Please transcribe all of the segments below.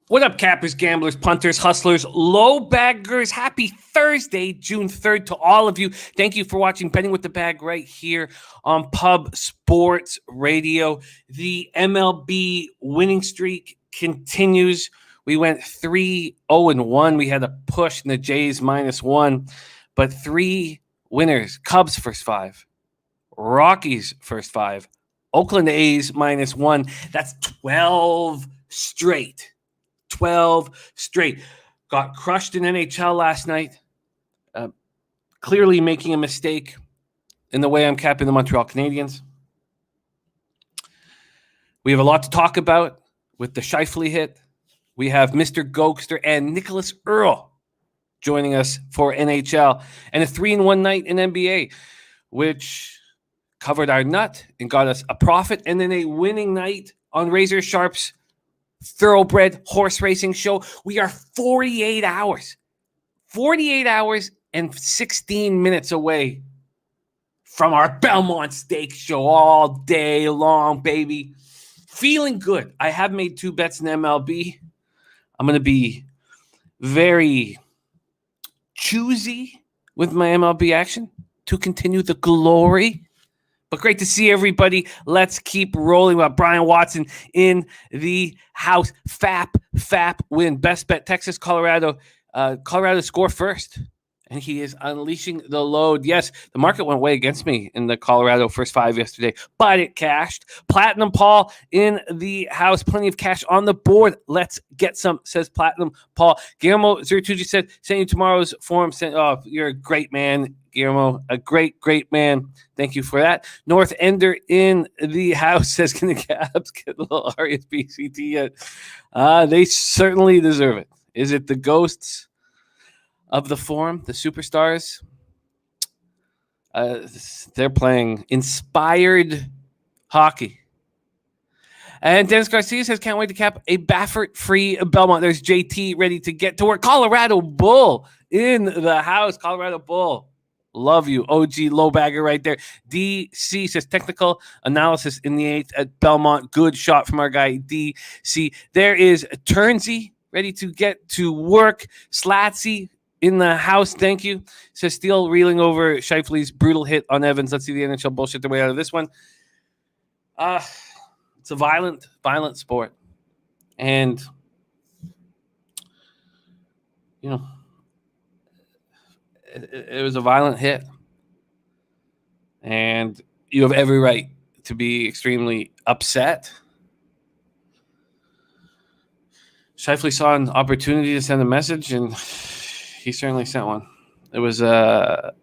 What up, cappers, gamblers, punters, hustlers, low baggers? Happy Thursday, June 3rd to all of you. Thank you for watching Betting with the Bag right here on Pub Sports Radio. The MLB winning streak continues. We went 3-0-1. We had a push in the Jays -1, but 3 winners. Cubs first 5, Rockies first 5, Oakland A's -1. That's 12 straight. 12 straight. Got crushed in NHL last night. Clearly making a mistake in the way I'm capping the Montreal Canadiens. We have a lot to talk about with the Scheifele hit. We have Mr. Gogster and Nicholas Earle joining us for NHL. And a 3-1 night in NBA, which covered our nut and got us a profit. And then a winning night on Razor Sharp's thoroughbred horse racing show. We are 48 hours and 16 minutes away from our Belmont Steak show all day long, baby. Feeling good. I have made 2 bets in MLB. I'm going to be very choosy with my MLB action to continue the glory. But great to see everybody. Let's keep rolling. With Brian Watson in the house. FAP win. Best bet, Texas, Colorado. Colorado score first. And he is unleashing the load. Yes, the market went way against me in the Colorado first 5 yesterday, but it cashed. Platinum Paul in the house. Plenty of cash on the board. Let's get some, says Platinum Paul. Guillermo Zertucci said, send you tomorrow's form. Oh, you're a great man, Guillermo. A great man. Thank you for that. North Ender in the house says, can the Caps get a little RSBCT yet? They certainly deserve it. Is it the ghosts of the form, the superstars? They're playing inspired hockey. And Dennis Garcia says, can't wait to cap a Baffert-free Belmont. There's JT ready to get to work. Colorado Bull in the house. Colorado Bull. Love you. OG low bagger right there. DC says, technical analysis in the 8th at Belmont. Good shot from our guy, DC. There is Turnsey ready to get to work. Slatsy in the house, thank you. Says Steele reeling over Scheifele's brutal hit on Evans. Let's see the NHL bullshit their way out of this one. It's a violent sport. And, you know, it was a violent hit. And you have every right to be extremely upset. Scheifele saw an opportunity to send a message, and he certainly sent one. It was a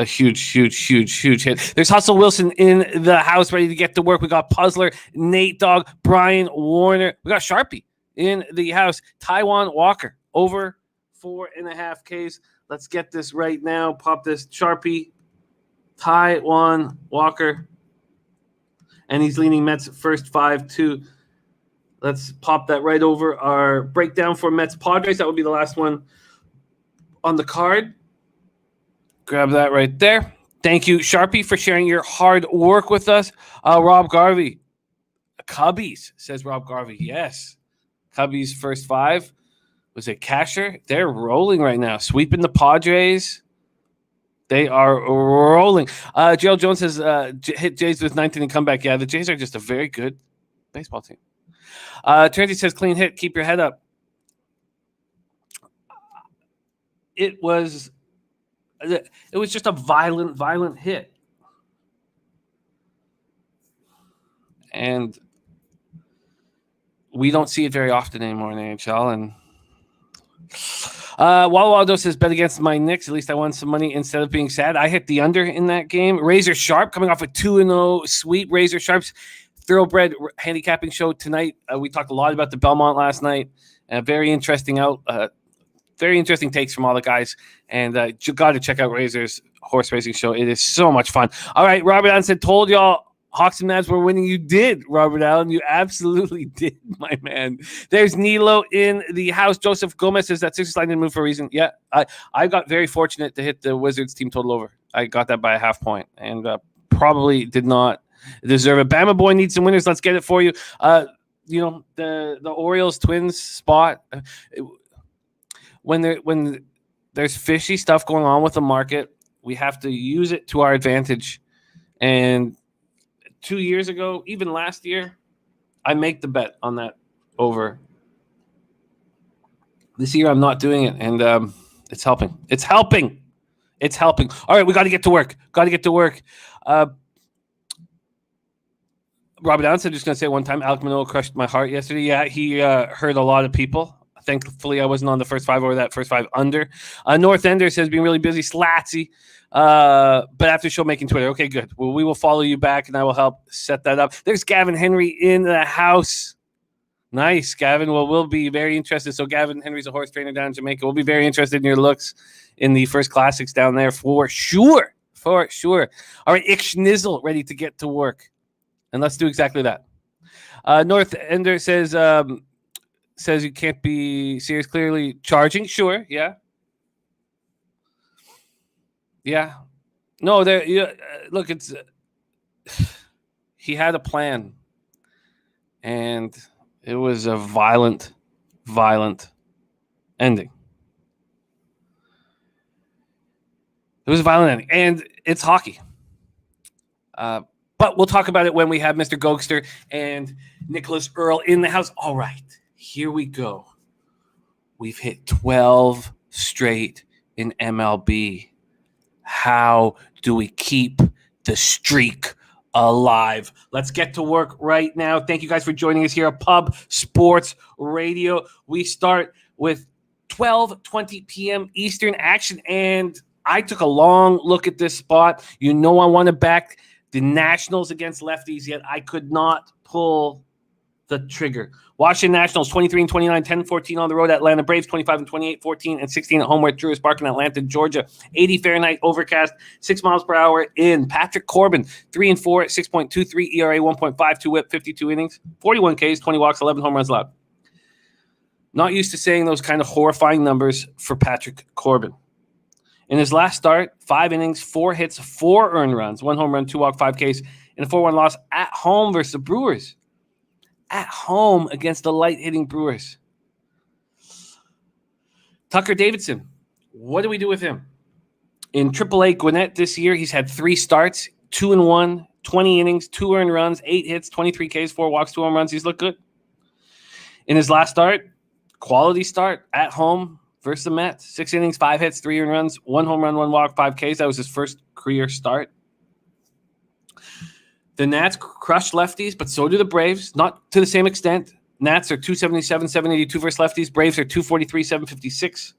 huge hit. There's Hustle Wilson in the house ready to get to work. We got Puzzler, Nate Dogg, Brian Warner. We got Sharpie in the house. Taiwan Walker over 4.5 Ks. Let's get this right now. Pop this Sharpie. Taiwan Walker. And he's leaning Mets first 5-2. Let's pop that right over our breakdown for Mets Padres. That would be the last one on the card. Grab that right there. Thank you, Sharpie, for sharing your hard work with us. Rob Garvey. Cubbies, says Rob Garvey. Yes. Cubbies first 5. Was it casher? They're rolling right now. Sweeping the Padres. They are rolling. Gerald Jones says, hit Jays with 19 and comeback. Yeah, the Jays are just a very good baseball team. Trinity says, clean hit. Keep your head up. It was just a violent hit. And we don't see it very often anymore in the NHL. And Waldo says, bet against my Knicks. At least I won some money instead of being sad. I hit the under in that game. Razor Sharp coming off a 2-0 sweep. Razor Sharp's thoroughbred handicapping show tonight. We talked a lot about the Belmont last night. Very interesting takes from all the guys. And you got to check out Razor's horse racing show. It is so much fun. All right, Robert Allen said, told y'all Hawks and Mavs were winning. You did, Robert Allen. You absolutely did, my man. There's Nilo in the house. Joseph Gomez says that Sixers line didn't move for a reason. Yeah, I got very fortunate to hit the Wizards team total over. I got that by a half point and probably did not deserve it. Bama boy needs some winners. Let's get it for you. the Orioles Twins spot. When there's fishy stuff going on with the market, we have to use it to our advantage. And 2 years ago, even last year, I make the bet on that over. This year, I'm not doing it, and it's helping. It's helping. All right, we got to get to work. Robert Allen said, just going to say one time, Alec Manoah crushed my heart yesterday. Yeah, he hurt a lot of people. Thankfully, I wasn't on the first five or that first five under. North Ender says, being really busy, slatsy. But after show making Twitter. Okay, good. Well, we will follow you back, and I will help set that up. There's Gavin Henry in the house. Nice, Gavin. Well, we'll be very interested. So Gavin Henry's a horse trainer down in Jamaica. We'll be very interested in your looks in the first classics down there for sure. All right, Ick Schnizzle ready to get to work. And let's do exactly that. North Ender says you can't be serious. Clearly charging. Sure. Yeah. No, there. Yeah, look, it's he had a plan, and it was a violent ending. It was a violent ending, and it's hockey. But we'll talk about it when we have Mr. Gogster and Nicholas Earle in the house. All right, here we go. We've hit 12 straight in MLB. How do we keep the streak alive? Let's get to work right now. Thank you guys for joining us here at Pub Sports Radio. We start with 12:20 p.m. Eastern action, and I took a long look at this spot. I want to back the Nationals against lefties, yet I could not pull the trigger. Washington Nationals 23-29, 10-14 on the road. Atlanta Braves 25-28, 14-16 at home at Truist Park in Atlanta, Georgia. 80 Fahrenheit, overcast, 6 miles per hour in. Patrick Corbin 3-4, 6.23 ERA, 1.52 WHIP, 52 innings, 41 Ks, 20 walks, 11 home runs allowed. Not used to saying those kind of horrifying numbers for Patrick Corbin. In his last start, 5 innings, 4 hits, 4 earned runs, 1 home run, 2 walk, 5 Ks, and a 4-1 loss at home versus the Brewers. At home against the light-hitting Brewers. Tucker Davidson, what do we do with him? In AAA Gwinnett this year, he's had 3 starts, 2-1, 20 innings, 2 earned runs, 8 hits, 23 Ks, 4 walks, 2 home runs. He's looked good. In his last start, quality start at home versus the Mets. 6 innings, 5 hits, 3 earned runs, 1 home run, 1 walk, 5 Ks. That was his first career start. The Nats crushed lefties, but so do the Braves. Not to the same extent. Nats are 277, 782 versus lefties. Braves are 243, 756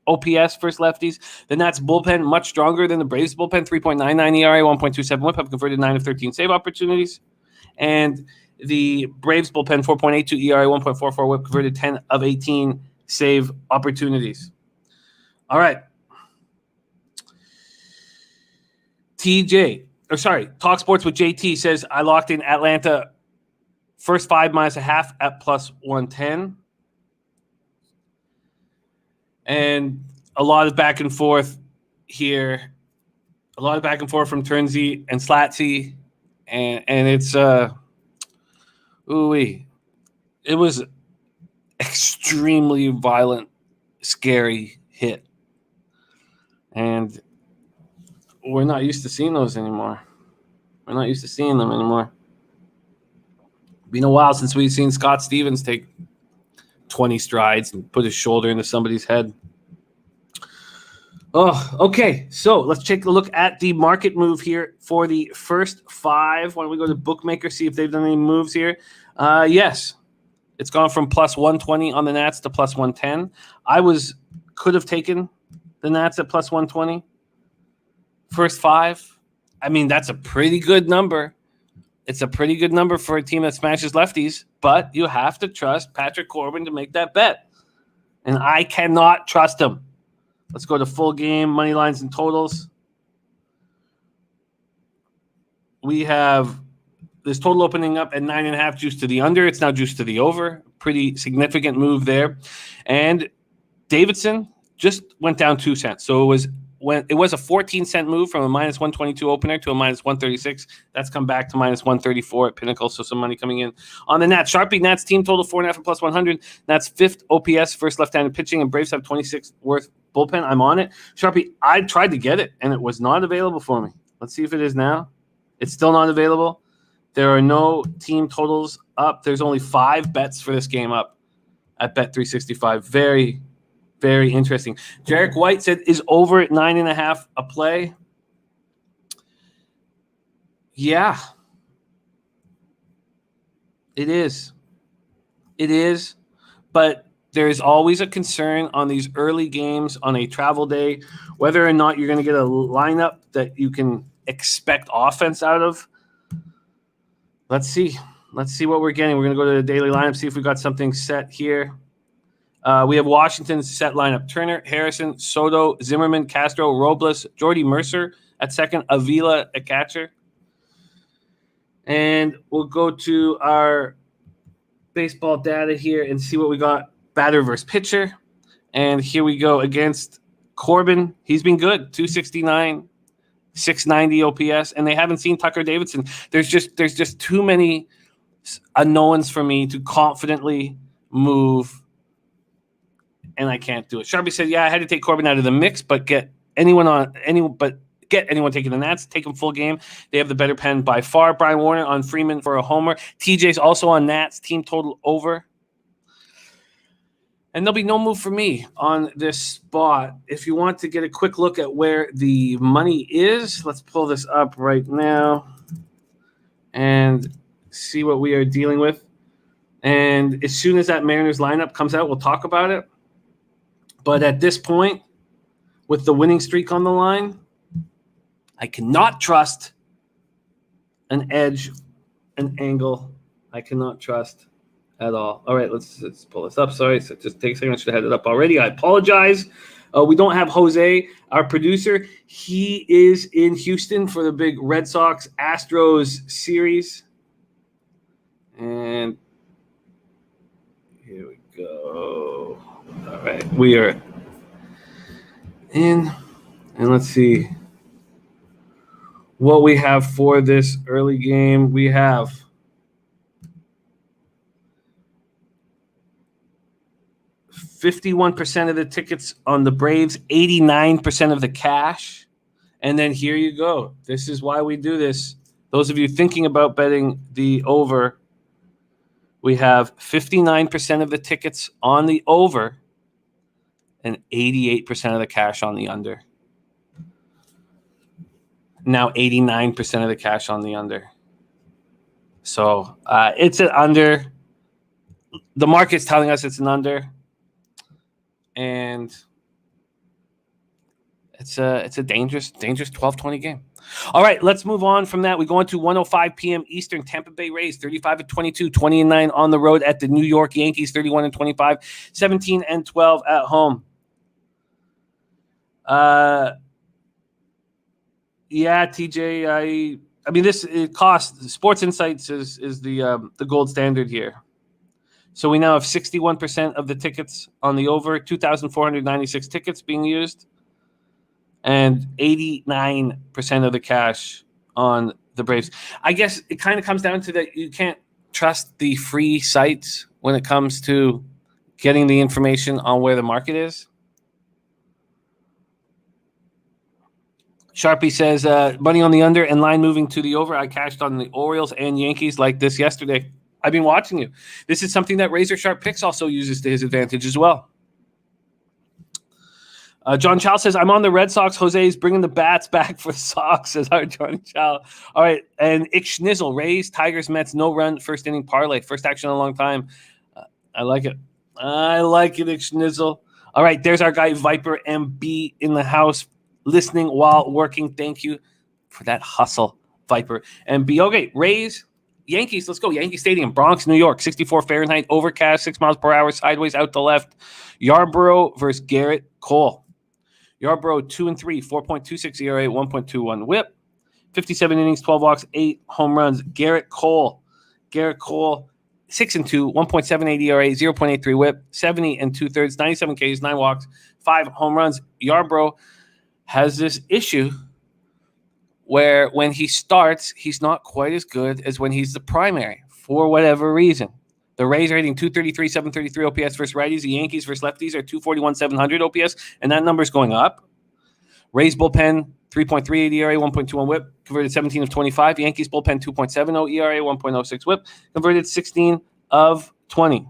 OPS versus lefties. The Nats bullpen much stronger than the Braves bullpen. 3.99 ERA, 1.27 WHIP. Have converted 9 of 13 save opportunities. And the Braves bullpen 4.82 ERA, 1.44 WHIP. Converted 10 of 18 save opportunities. All right. Talk Sports with JT says, I locked in Atlanta first 5 minus a half at plus 110. And a lot of back and forth here. A lot of back and forth from Turnsy and Slatsy. And it's it was extremely violent, scary hit. And we're not used to seeing those anymore. We're not used to seeing them anymore. It's been a while since we've seen Scott Stevens take 20 strides and put his shoulder into somebody's head. Oh, okay. So let's take a look at the market move here for the first 5. Why don't we go to Bookmaker, see if they've done any moves here? Yes. It's gone from plus 120 on the Nats to plus 110. Could have taken the Nats at plus 120. First 5. I mean, that's a pretty good number. It's a pretty good number for a team that smashes lefties, but you have to trust Patrick Corbin to make that bet. And I cannot trust him. Let's go to full game, money lines and totals. We have this total opening up at 9.5, juice to the under. It's now juice to the over. Pretty significant move there. And Davidson just went down 2 cents. So it was it was a 14-cent move from a minus 122 opener to a minus 136. That's come back to minus 134 at Pinnacle, so some money coming in on the Nats. Sharpie, Nats team total 4.5 and plus 100. Nats 5th OPS, first left-handed pitching, and Braves have 26 worth bullpen. I'm on it. Sharpie, I tried to get it, and it was not available for me. Let's see if it is now. It's still not available. There are no team totals up. There's only 5 bets for this game up at Bet365. Very, very interesting. Jarek White said, is over at 9.5 a play? Yeah. It is. It is. But there is always a concern on these early games on a travel day, whether or not you're going to get a lineup that you can expect offense out of. Let's see. Let's see what we're getting. We're going to go to the daily lineup, see if we got something set here. We have Washington's set lineup. Turner, Harrison, Soto, Zimmerman, Castro, Robles, Jordy Mercer at second, Avila at catcher. And we'll go to our baseball data here and see what we got. Batter versus pitcher. And here we go against Corbin. He's been good. 269, 690 OPS. And they haven't seen Tucker Davidson. There's just too many unknowns for me to confidently move, and I can't do it. Sharpie said, yeah, I had to take Corbin out of the mix, but get anyone taking the Nats, take them full game. They have the better pen by far. Brian Warner on Freeman for a homer. TJ's also on Nats, team total over. And there'll be no move for me on this spot. If you want to get a quick look at where the money is, let's pull this up right now and see what we are dealing with. And as soon as that Mariners lineup comes out, we'll talk about it. But at this point, with the winning streak on the line, I cannot trust an edge, an angle. I cannot trust at all. All right, let's pull this up. Sorry, so just take a second. I should have had it up already. I apologize. We don't have Jose, our producer. He is in Houston for the big Red Sox Astros series. And here we go. All right, we are in, and let's see what we have for this early game. We have $51% of the tickets on the Braves, 89% of the cash. And then here you go. This is why we do this. Those of you thinking about betting the over, we have 59% of the tickets on the over and 88% of the cash on the under. Now 89% of the cash on the under. So it's an under. The market's telling us it's an under. And it's a dangerous 12-20 game. All right, let's move on from that. We go into 1:05 p.m. Eastern. Tampa Bay Rays 35-22, 20-9 on the road at the New York Yankees 31-25, 17-12 at home. Yeah, TJ. I mean, it costs. Sports Insights is the gold standard here. So we now have 61% of the tickets on the over, 2,496 tickets being used, and 89% of the cash on the Braves. I guess it kind of comes down to that you can't trust the free sites when it comes to getting the information on where the market is. Sharpie says, money on the under and line moving to the over. I cashed on the Orioles and Yankees like this yesterday. I've been watching you. This is something that Razor Sharp Picks also uses to his advantage as well. John Chow says, I'm on the Red Sox. Jose's bringing the bats back for the Sox, says our John Chow. All right, and Ick Schnizzle, Rays, Tigers, Mets, no run, first inning parlay. First action in a long time. I like it. I like it, Ick Schnizzle. All right, there's our guy, Viper MB, in the house, listening while working. Thank you for that hustle, Viper MB. Okay, Rays, Yankees, let's go. Yankee Stadium, Bronx, New York, 64 Fahrenheit, overcast, 6 miles per hour, sideways out to left. Yarborough versus Garrett Cole. Yarborough 2-3, 4.26 ERA, 1.21 WHIP, 57 innings, 12 walks, 8 home runs. Garrett Cole, 6-2, 1.78 ERA, 0.83 WHIP, 70 2/3, 97 Ks, 9 walks, 5 home runs. Yarborough has this issue where when he starts, he's not quite as good as when he's the primary for whatever reason. The Rays are hitting 233, 733 OPS versus righties. The Yankees versus lefties are 241, 700 OPS, and that number's going up. Rays bullpen, 3.38 ERA, 1.21 whip, converted 17 of 25. Yankees bullpen, 2.70 ERA, 1.06 whip, converted 16 of 20.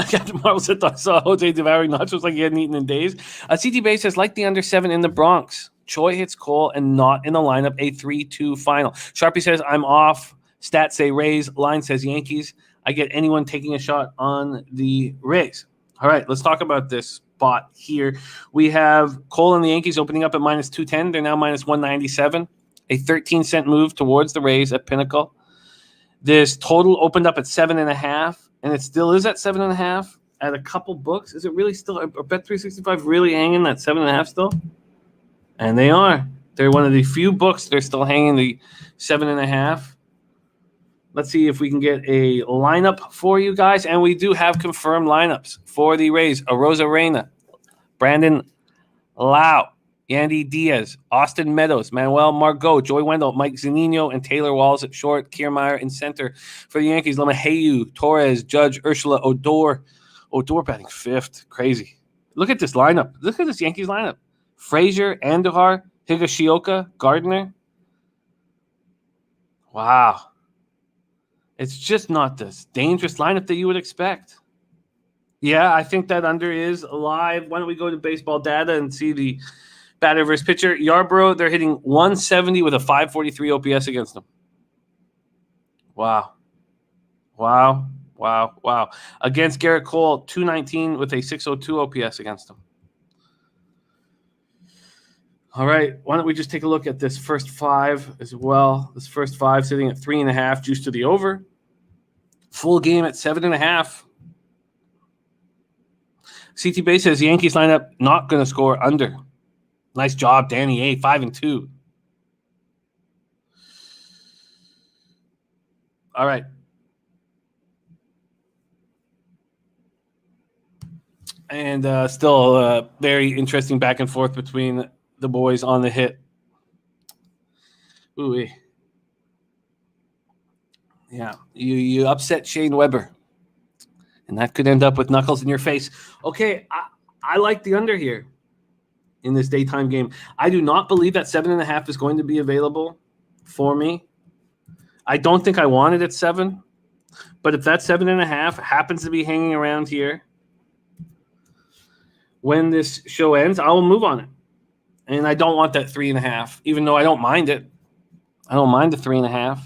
Captain Marvel said, I saw Jose devouring nachos like he hadn't eaten in days. CT Bay says, like the under 7 in the Bronx. Choi hits Cole and not in the lineup, a 3-2 final. Sharpie says, I'm off. Stats say Rays. Line says Yankees. I get anyone taking a shot on the Rays. All right, let's talk about this spot here. We have Cole and the Yankees opening up at minus 210. They're now minus 197. A 13-cent move towards the Rays at Pinnacle. This total opened up at 7.5, and it still is at 7.5 at a couple books. Is it really still? Are Bet365 really hanging that 7.5 still? And they are. They're one of the few books that are still hanging the 7.5. Let's see if we can get a lineup for you guys. And we do have confirmed lineups for the Rays. Arosa Reyna, Brandon Lau, Yandy Diaz, Austin Meadows, Manuel Margot, Joey Wendell, Mike Zunino, and Taylor Walls at short, Kiermaier in center. For the Yankees, LeMahieu, Torres, Judge, Ursula, Odor. Odor batting 5th. Crazy. Look at this lineup. Look at this Yankees lineup. Frazier, Andujar, Higashioka, Gardner. Wow. It's just not this dangerous lineup that you would expect. Yeah, I think that under is live. Why don't we go to baseball data and see the batter versus pitcher? Yarbrough, they're hitting 170 with a 543 OPS against them. Wow. Against Garrett Cole, 219 with a 602 OPS against them. All right, why don't we just take a look at this first 5 as well. This first 5 sitting at 3.5, juice to the over. Full game at 7.5. CT Bay says Yankees lineup not going to score under. Nice job, Danny A. 5-2. All right. And still very interesting back and forth between the boys on the hit. Ooh, yeah, you upset Shane Weber, and that could end up with knuckles in your face. Okay, I like the under here in this daytime game. I do not believe that 7.5 is going to be available for me. I don't think I want it at 7, but if that 7.5 happens to be hanging around here when this show ends, I will move on it. And I don't want that 3.5, even though I don't mind it. I don't mind the 3.5.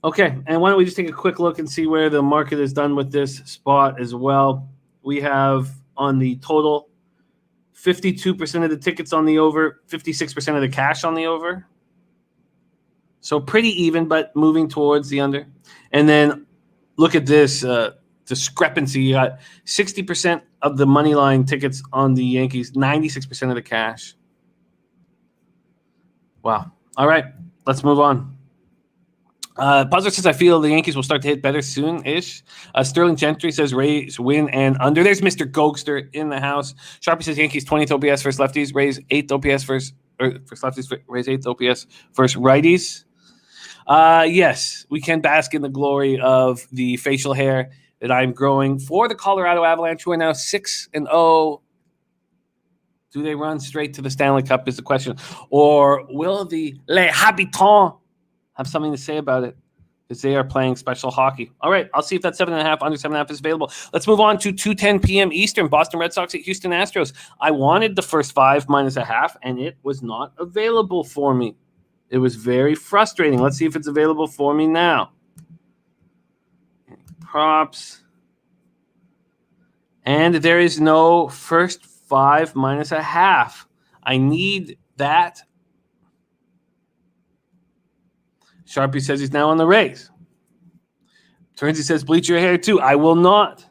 Okay, and why don't we just take a quick look and see where the market is done with this spot as well. We have on the total 52% of the tickets on the over, 56% of the cash on the over. So pretty even, but moving towards the under. And then look at this discrepancy. You got 60% of the money line tickets on the Yankees, 96% of the cash. Wow. All right, let's move on. Puzzler says, I feel the Yankees will start to hit better soon-ish. Sterling Gentry says, Rays win and under. There's Mr. Gogster in the house. Sharpie says, Yankees 20th OPS versus lefties. Rays 8th OPS versus lefties. Rays 8th OPS versus righties. Yes, we can bask in the glory of the facial hair that I'm growing for the Colorado Avalanche, who are now 6-0. Do they run straight to the Stanley Cup is the question. Or will the Les Habitants have something to say about it? Because they are playing special hockey. All right, I'll see if that 7.5, under 7.5 is available. Let's move on to 2:10 p.m. Eastern. Boston Red Sox at Houston Astros. I wanted the first 5 minus a half, and it was not available for me. It was very frustrating. Let's see if it's available for me now. Props. And there is no first 5 minus a half. I need that. Sharpie says he's now on the Rays. Turnsy says bleach your hair too. I will not.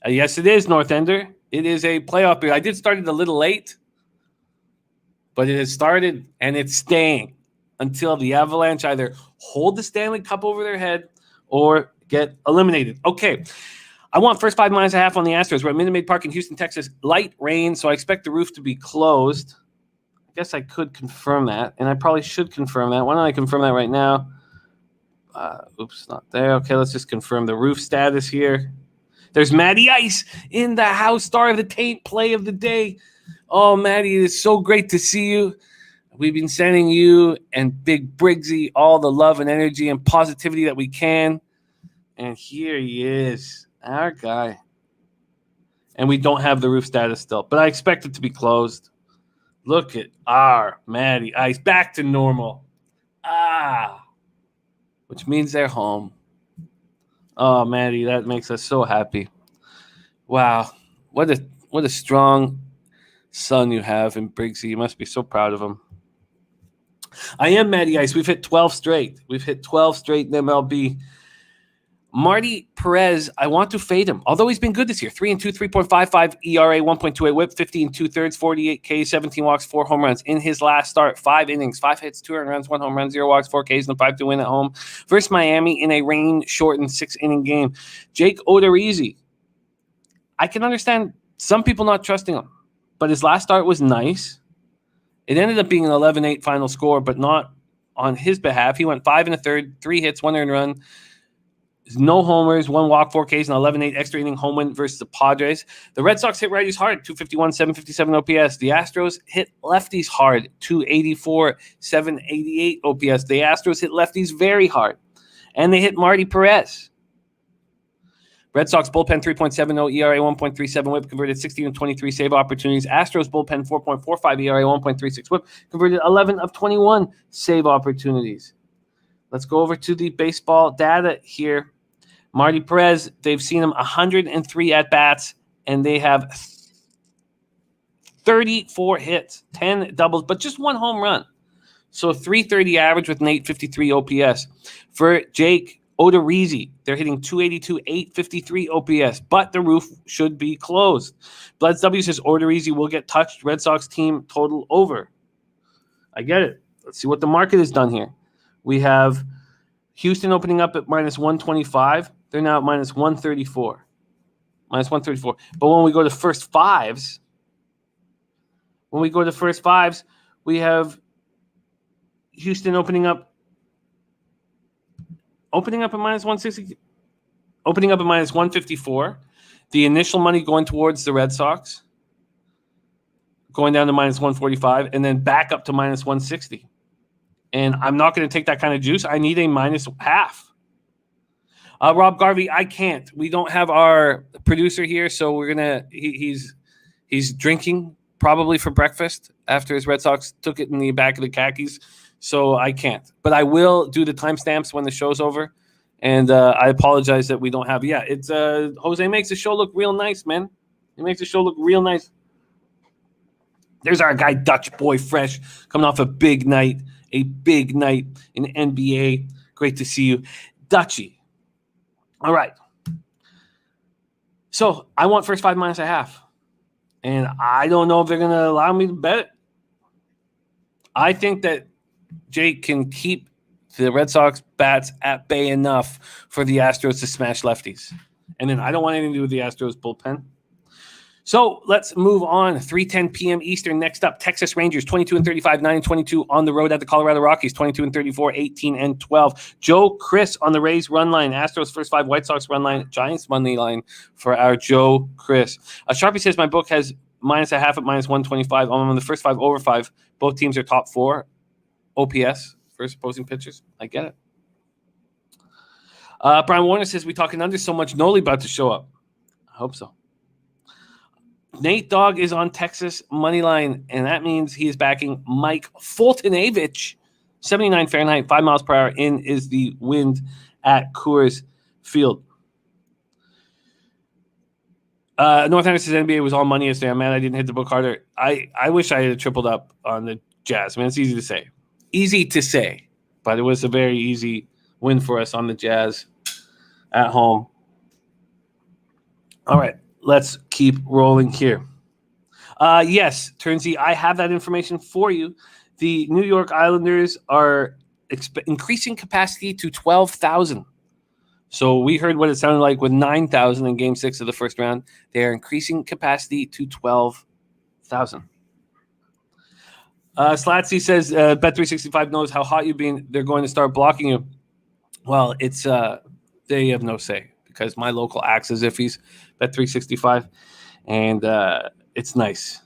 Yes, it is, North Ender. It is a playoff period. I did start it a little late, but it has started and it's staying until the Avalanche either hold the Stanley Cup over their head or get eliminated. Okay. I want first 5 minus a half on the Astros. We're at Minute Maid Park in Houston, Texas. Light rain, so I expect the roof to be closed. I guess I could confirm that, and I probably should confirm that. Why don't I confirm that right now? Oops, not there. Okay, let's just confirm the roof status here. There's Matty Ice in the house, star of the TAINT play of the day. Oh, Matty, it is so great to see you. We've been sending you and Big Briggsy all the love and energy and positivity that we can. And here he is, our guy. And we don't have the roof status still, but I expect it to be closed. Look at our Matty Ice, back to normal. Which means they're home. Oh, Matty, that makes us so happy. Wow, what a strong son you have in Briggsy. You must be so proud of him. I am Matty Ice. We've hit 12 straight. We've hit 12 straight in MLB. Marty Perez, I want to fade him. Although he's been good this year. 3-2, 3.55 ERA, 1.28 whip, 15 2/3, 48 Ks, 17 walks, 4 home runs. In his last start, 5 innings, 5 hits, 2 earned runs, 1 home run, 0 walks, 4 Ks, and a 5 to win at home. Versus Miami in a rain-shortened 6-inning game. Jake Odorizzi. I can understand some people not trusting him, but his last start was nice. It ended up being an 11-8 final score, but not on his behalf. He went 5 1/3, 3 hits, 1 earned run. No homers, 1 walk, 4 Ks, and 11-8 extra inning home win versus the Padres. The Red Sox hit righties hard, 251, 757 OPS. The Astros hit lefties hard, 284, 788 OPS. The Astros hit lefties very hard, and they hit Marty Perez. Red Sox bullpen 3.70 ERA, 1.37 whip, converted 16 of 23 save opportunities. Astros bullpen 4.45 ERA, 1.36 whip, converted 11 of 21 save opportunities. Let's go over to the baseball data here. Marty Perez, they've seen him 103 at-bats, and they have 34 hits, 10 doubles, but just 1 home run. So 330 average with an 853 OPS. For Jake Odorizzi, they're hitting 282, 853 OPS, but the roof should be closed. Bloods W says Odorizzi will get touched. Red Sox team total over. I get it. Let's see what the market has done here. We have Houston opening up at minus 125. They're now at minus 134. Minus 134. But when we go to first fives, we have Houston opening up at minus 160, opening up at minus 154. The initial money going towards the Red Sox, going down to minus 145, and then back up to minus 160. And I'm not going to take that kind of juice. I need a minus half. Rob Garvey, I can't. We don't have our producer here, so we're gonna. He's drinking probably for breakfast after his Red Sox took it in the back of the khakis. So I can't. But I will do the timestamps when the show's over. And I apologize that we don't have. Yeah, it's Jose makes the show look real nice, man. He makes the show look real nice. There's our guy Dutch Boy Fresh coming off a big night in NBA. Great to see you, Dutchy. All right. So I want first 5 minus a half. And I don't know if they're going to allow me to bet it. I think that Jake can keep the Red Sox bats at bay enough for the Astros to smash lefties. And then I don't want anything to do with the Astros bullpen. So let's move on. 3:10 p.m. Eastern. Next up, Texas Rangers, 22-35, 9-22 on the road at the Colorado Rockies, 22-34, 18-12. Joe Chris on the Rays run line. Astros first 5, White Sox run line, Giants money line for our Joe Chris. Sharpie says my book has minus a half at minus 125. I'm on the first 5 over 5. Both teams are top 4 OPS, first opposing pitchers. I get it. Brian Warner says we talking under so much. Noli about to show up. I hope so. Nate Dogg is on Texas money line, and that means he is backing Mike Fultonavich. 79 Fahrenheit, 5 miles per hour. In is the wind at Coors Field. Northander says NBA was all money yesterday. I'm mad I didn't hit the book harder. I wish I had tripled up on the Jazz. I mean, it's easy to say. Easy to say, but it was a very easy win for us on the Jazz at home. All right. Let's keep rolling here. Yes, Turnsy, I have that information for you. The New York Islanders are increasing capacity to 12,000 So we heard what it sounded like with 9,000 in Game 6 of the first round. They are increasing capacity to 12,000. Slatsy says Bet365 knows how hot you've been. They're going to start blocking you. Well, it's they have no say because my local acts as if he's Bet365, and it's nice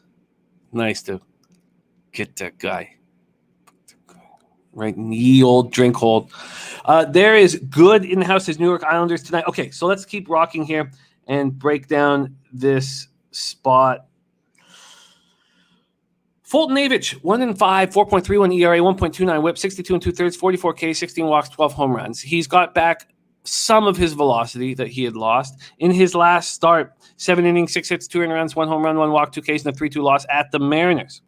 to get that guy right in the old drink hole. There is good in the house as New York Islanders tonight. Okay, so let's keep rocking here and break down this spot. Fulton Avich, 1-5, 4.31 ERA, 1.29 WHIP, 62 2/3, 44 K, 16 walks, 12 home runs. He's got back some of his velocity that he had lost in his last start. 7 innings, 6 hits, 2 earned runs, 1 home run, 1 walk, 2 Ks, and a 3-2 loss at the Mariners.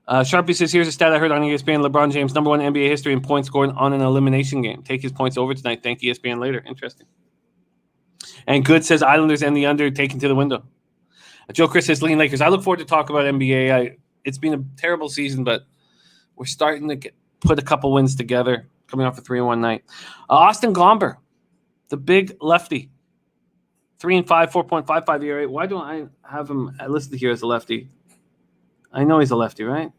Sharpie says, here's a stat I heard on ESPN. LeBron James, number 1 NBA history in points scored on an elimination game. Take his points over tonight. Thank ESPN later. Interesting. And Good says, Islanders and the under taken to the window. Joe Chris says, lean Lakers. I look forward to talk about NBA. It's been a terrible season, but we're starting to put a couple wins together, coming off a 3-1 night. Austin Gomber, the big lefty, 3-5, 4.55 ERA. Why don't I have him listed here as a lefty? I know he's a lefty, right?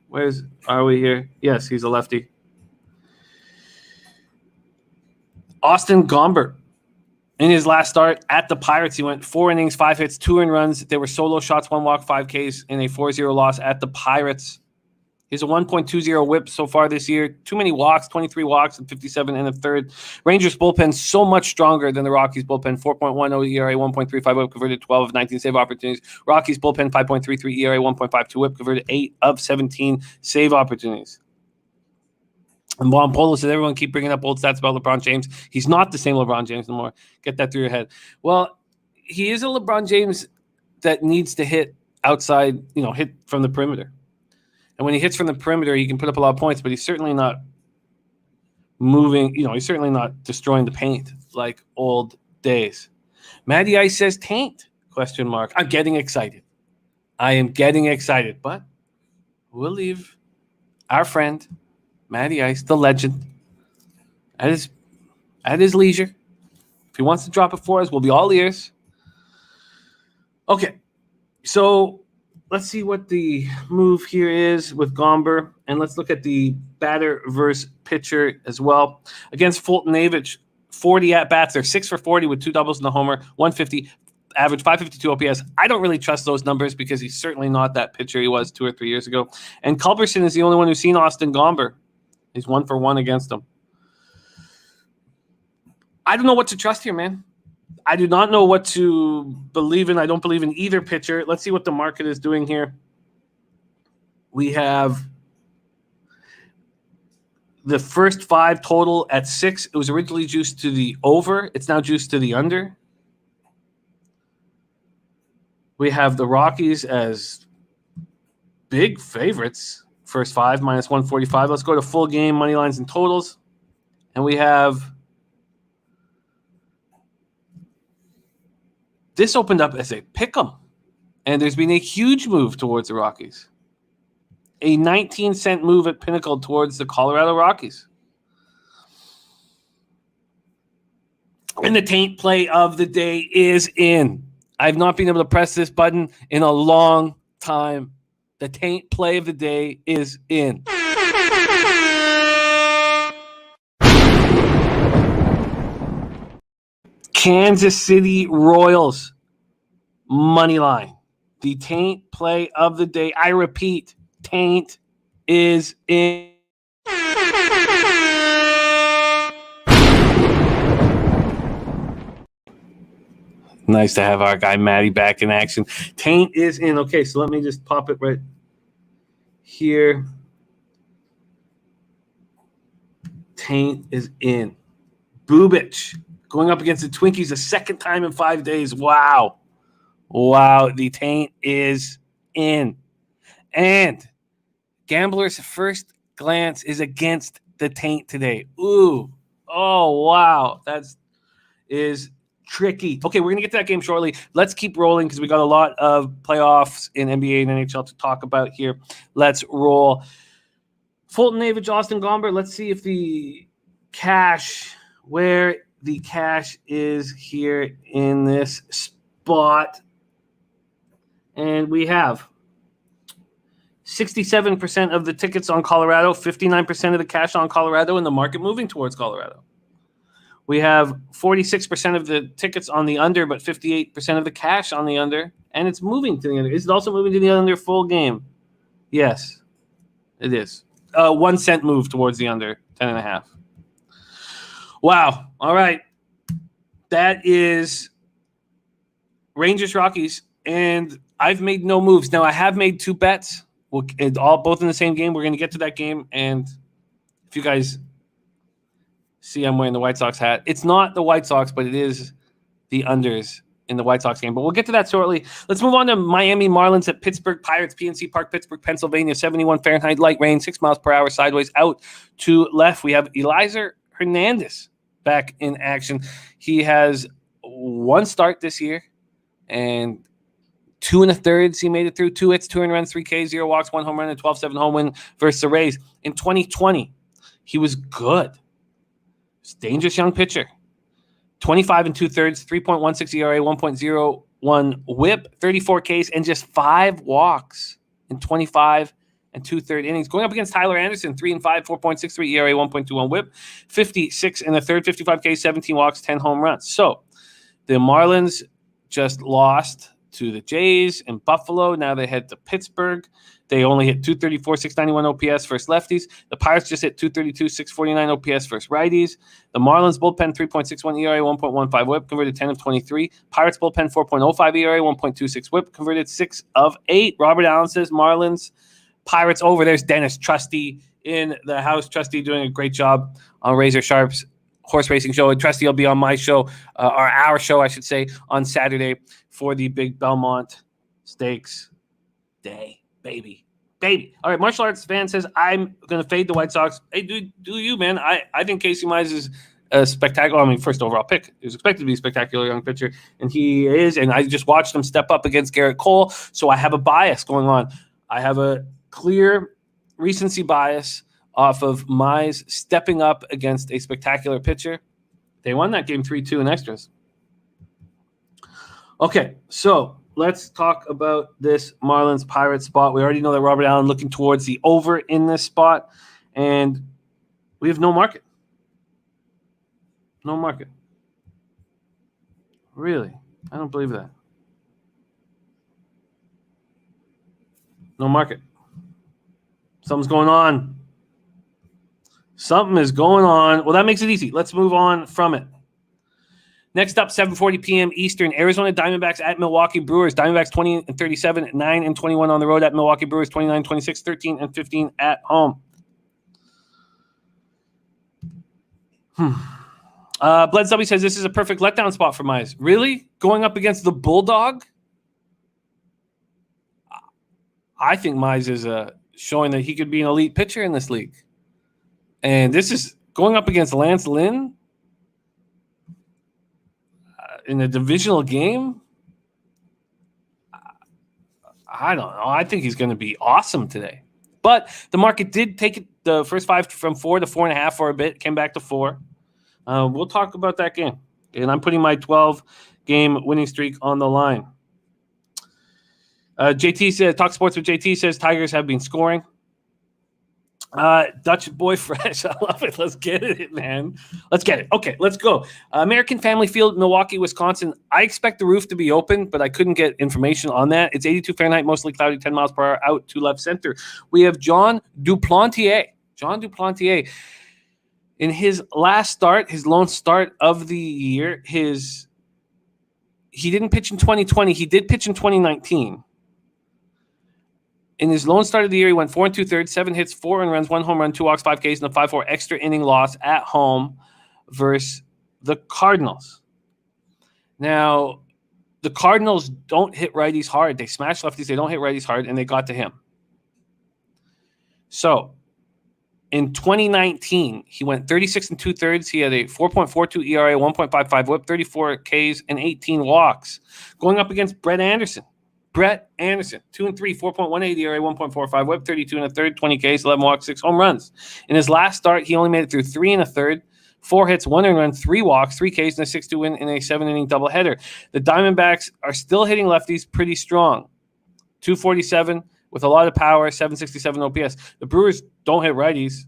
Are we here? Yes, he's a lefty. Austin Gomber. In his last start at the Pirates, he went 4 innings, 5 hits, 2 earned runs. There were solo shots, 1 walk, 5 Ks, in a 4-0 loss at the Pirates. He's a 1.20 WHIP so far this year. Too many walks, 23 walks and 57 and a third. Rangers bullpen so much stronger than the Rockies bullpen. 4.10 ERA, 1.35 WHIP, converted 12 of 19 save opportunities. Rockies bullpen 5.33 ERA, 1.52 WHIP, converted 8 of 17 save opportunities. And Juan Polo says, everyone keep bringing up old stats about LeBron James. He's not the same LeBron James anymore. Get that through your head. Well, he is a LeBron James that needs to hit outside, hit from the perimeter. And when he hits from the perimeter, he can put up a lot of points, but he's certainly not moving, he's certainly not destroying the paint like old days. Matty Ice says, taint, ? I'm getting excited. I am getting excited, but we'll leave our friend Matty Ice, the legend, at his leisure. If he wants to drop it for us, we'll be all ears. Okay, so let's see what the move here is with Gomber, and let's look at the batter versus pitcher as well. Against Fulton Avich, 40 at-bats. They're 6 for 40 with 2 doubles and a homer, 150 average, 552 OPS. I don't really trust those numbers because he's certainly not that pitcher he was 2 or 3 years ago. And Culberson is the only one who's seen Austin Gomber. He's 1 for 1 against him. I don't know what to trust here, man. I do not know what to believe in. I don't believe in either pitcher. Let's see what the market is doing here. We have the first 5 total at 6. It was originally juiced to the over. It's now juiced to the under. We have the Rockies as big favorites. First 5 minus 145. Let's go to full game money lines and totals. And we have this opened up as a pick'em. And there's been a huge move towards the Rockies. A 19-cent move at Pinnacle towards the Colorado Rockies. And the taint play of the day is in. I've not been able to press this button in a long time. The taint play of the day is in. Kansas City Royals money line. The taint play of the day. I repeat, taint is in. Nice to have our guy Matty back in action. Taint is in. Okay, so let me just pop it right here. Taint is in. Bubich going up against the Twinkies a second time in 5 days. Wow. The taint is in. And Gambler's first glance is against the taint today. Ooh. Oh, wow. That is tricky. Okay, we're going to get to that game shortly. Let's keep rolling because we got a lot of playoffs in NBA and NHL to talk about here. Let's roll. Fulton Avich, Austin Gomber. Let's see if the cash, where the cash is here in this spot. And we have 67% of the tickets on Colorado, 59% of the cash on Colorado, and the market moving towards Colorado. We have 46% of the tickets on the under, but 58% of the cash on the under, and it's moving to the under. Is it also moving to the under full game? Yes, it is. 1 cent move towards the under, 10.5. Wow. All right. That is Rangers Rockies, and I've made no moves. Now, I have made 2 bets. Both in the same game. We're going to get to that game, and if you guys see, I'm wearing the White Sox hat. It's not the White Sox, but it is the unders in the White Sox game. But we'll get to that shortly. Let's move on to Miami Marlins at Pittsburgh Pirates, PNC Park, Pittsburgh, Pennsylvania, 71 Fahrenheit, light rain, 6 miles per hour, sideways, out to left. We have Eliezer Hernandez back in action. He has 1 start this year, and 2 1/3. He made it through 2 hits, 2 earned runs, 3 Ks, 0 walks, 1 home run, and 12-7 home win versus the Rays. In 2020, he was good. He's a dangerous young pitcher. 25 2/3, 3.16 ERA, 1.01 WHIP, 34 Ks, and just 5 walks in 25 2/3 innings. Going up against Tyler Anderson, 3 5, 4.63 ERA, 1.21 WHIP, 56 1/3, 55 Ks, 17 walks, 10 home runs. So the Marlins just lost to the Jays in Buffalo. Now they head to Pittsburgh. They only hit 234, 691 OPS versus lefties. The Pirates just hit 232, 649 OPS versus righties. The Marlins bullpen 3.61 ERA, 1.15 WHIP, converted 10 of 23. Pirates bullpen 4.05 ERA, 1.26 WHIP, converted 6 of 8. Robert Allen says Marlins, Pirates over. There's Dennis Trusty in the house. Trusty doing a great job on Razor Sharp's horse racing show. And Trusty will be on my show, or our show, I should say, on Saturday for the big Belmont Stakes day. Baby. All right, martial arts fan says, I'm going to fade the White Sox. Hey, do you, man? I think Casey Mize is a spectacular, first overall pick. He was expected to be a spectacular young pitcher, and he is, and I just watched him step up against Garrett Cole, so I have a bias going on. I have a clear recency bias off of Mize stepping up against a spectacular pitcher. They won that game 3-2 in extras. Okay, so let's talk about this Marlins Pirates spot. We already know that Robert Allen looking towards the over in this spot, and we have no market. No market. Really? I don't believe that. No market. Something's going on. Something is going on. Well, that makes it easy. Let's move on from it. Next up, 7:40 p.m. Eastern, Arizona Diamondbacks at Milwaukee Brewers. Diamondbacks 20-37, 9-21 on the road at Milwaukee Brewers, 29-26, 13-15 at home. Bled says this is a perfect letdown spot for Mize. Really? Going up against the Bulldog? I think Mize is showing that he could be an elite pitcher in this league. And this is going up against Lance Lynn in a divisional game. I don't know. I think he's going to be awesome today. But the market did take it the first 5 from 4 to 4.5 for a bit, came back to 4. We'll talk about that game. And I'm putting my 12-game winning streak on the line. JT says, Talk Sports with JT says Tigers have been scoring. Dutch Boy Fresh. I love it. Let's get it, man. Let's get it. Okay, let's go. American Family Field, Milwaukee, Wisconsin. I expect the roof to be open, but I couldn't get information on that. It's 82 Fahrenheit, mostly cloudy, 10 miles per hour, out to left center. We have John Duplantier. In his last start, his lone start of the year, he didn't pitch in 2020. He did pitch in 2019. In his lone start of the year, he went 4 2/3, 7 hits, 4 earned runs, 1 home run, 2 walks, 5 Ks, and a 5-4 extra inning loss at home versus the Cardinals. Now, the Cardinals don't hit righties hard. They smash lefties. They don't hit righties hard, and they got to him. So, in 2019, he went 36 2/3. He had a 4.42 ERA, 1.55 WHIP, 34 Ks, and 18 walks. Going up against Brett Anderson, 2 3, 4.18 ERA, 1.45 WHIP, 32 1/3, 20 Ks, 11 walks, 6 home runs. In his last start, he only made it through 3 1/3. 4 hits, 1 earned run, 3 walks, 3 Ks, and a 6-2 win in a 7-inning doubleheader. The Diamondbacks are still hitting lefties pretty strong. 247 with a lot of power, 767 OPS. The Brewers don't hit righties,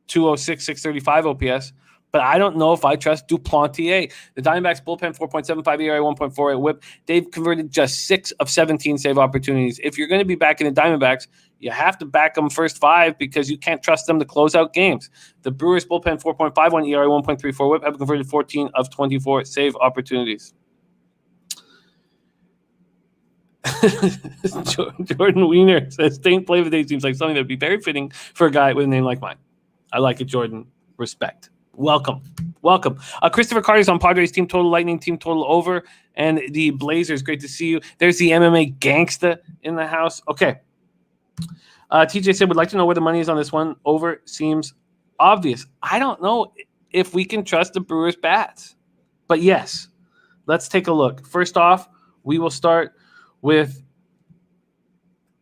206, 635 OPS. But I don't know if I trust Duplantier. The Diamondbacks bullpen, 4.75 ERA, 1.48 whip. They've converted just 6 of 17 save opportunities. If you're going to be backing the Diamondbacks, you have to back them first 5 because you can't trust them to close out games. The Brewers bullpen, 4.51 ERA, 1.34 whip, have converted 14 of 24 save opportunities. Jordan Wiener says, "Taint play of the day seems like something that would be very fitting for a guy with a name like mine." I like it, Jordan. Respect. Welcome. Christopher Carter's on Padres team total, Lightning team total over, and the Blazers. Great to see you. There's the MMA gangsta in the house. Okay. TJ said, would like to know where the money is on this one. Over seems obvious. I don't know if we can trust the Brewers bats. But yes, let's take a look. First off, we will start with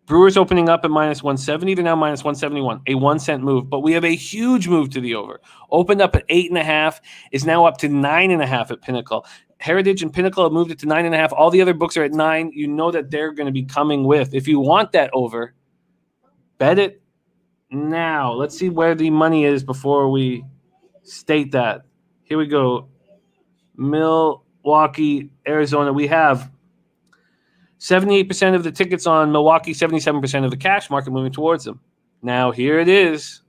Brewers opening up at minus 170. They're now minus 171, a 1 cent move. But we have a huge move to the over. Opened up at 8.5, is now up to 9.5 at Pinnacle. Heritage and Pinnacle have moved it to 9.5. All the other books are at 9. You know that they're going to be coming with. If you want that over, bet it now. Let's see where the money is before we state that. Here we go. Milwaukee, Arizona. We have 78% of the tickets on Milwaukee, 77% of the cash market moving towards them. Now, here it is.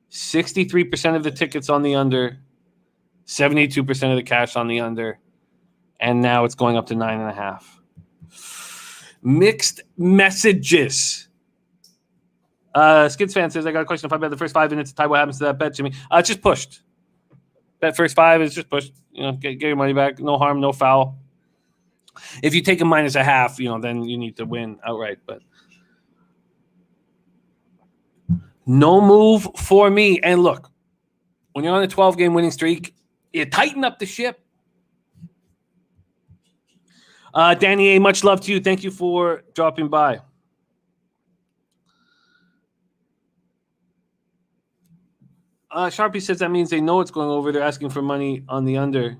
63% of the tickets on the under, 72% of the cash on the under, and now it's going up to 9.5. Mixed messages. Skids fan says, I got a question. If I bet the first 5 minutes, tie, what happens to that bet, Jimmy? It's just pushed. Bet first 5 is just pushed. Get your money back. No harm, no foul. If you take a -0.5, then you need to win outright. But no move for me. And look, when you're on a 12-game winning streak, you tighten up the ship. Danny A., much love to you. Thank you for dropping by. Sharpie says that means they know it's going over. They're asking for money on the under.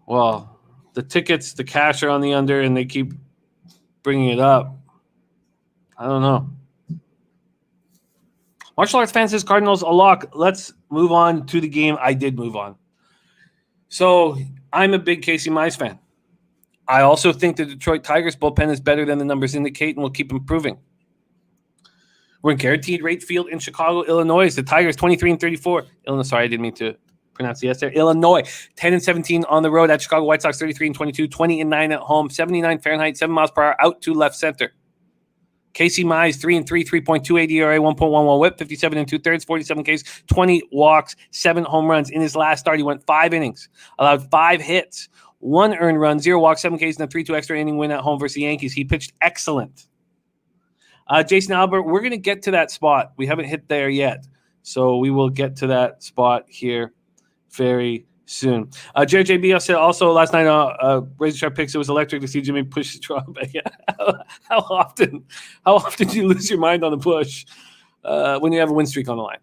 Well, the tickets, the cash are on the under, and they keep bringing it up. I don't know. Martial arts fan says Cardinals a lock. Let's move on to the game. I did move on. So I'm a big Casey Mize fan. I also think the Detroit Tigers bullpen is better than the numbers indicate and will keep improving. We're in guaranteed rate field in Chicago, Illinois. The Tigers 23-34. Illinois, sorry, I didn't mean to pronounce the S there. Illinois 10-17 on the road at Chicago White Sox 33-22, 20-9 at home, 79 Fahrenheit, 7 miles per hour out to left center. Casey Mize 3-3, 3.28 ERA, 1.11 WHIP, 57 2/3, 47 Ks, 20 walks, 7 home runs. In his last start, he went 5 innings, allowed 5 hits, 1 earned run, 0 walks, 7 Ks, and a 3-2 extra inning win at home versus the Yankees. He pitched excellent. Jason Albert, we're going to get to that spot. We haven't hit there yet, so we will get to that spot here very soon. Jared JB said also last night Razor Sharp Picks, it was electric to see Jimmy push the draw back. How often do you lose your mind on the push when you have a win streak on the line?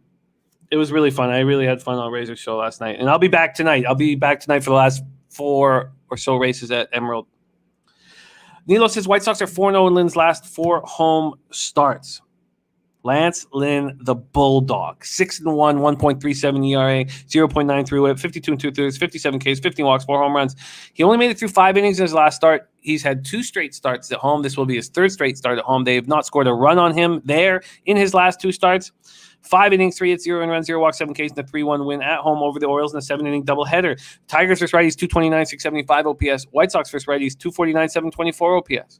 It was really fun. I really had fun on Razor Show last night, and I'll be back tonight. I'll be back tonight for the last 4 or so races at Emerald. Nilo says White Sox are 4-0 in Lynn's last 4 home starts. Lance Lynn, the Bulldog, 6-1, 1.37 ERA, 0.93 WHIP, 52 2/3, 57 Ks, 15 walks, 4 home runs. He only made it through 5 innings in his last start. He's had 2 straight starts at home. This will be his 3rd straight start at home. They have not scored a run on him there in his last 2 starts. 5 innings, 3 hits, 0 and runs, 0 walks, 7 Ks, and a 3-1 win at home over the Orioles in a 7-inning doubleheader. Tigers versus righties, 229, 675 OPS. White Sox versus righties, 249, 724 OPS.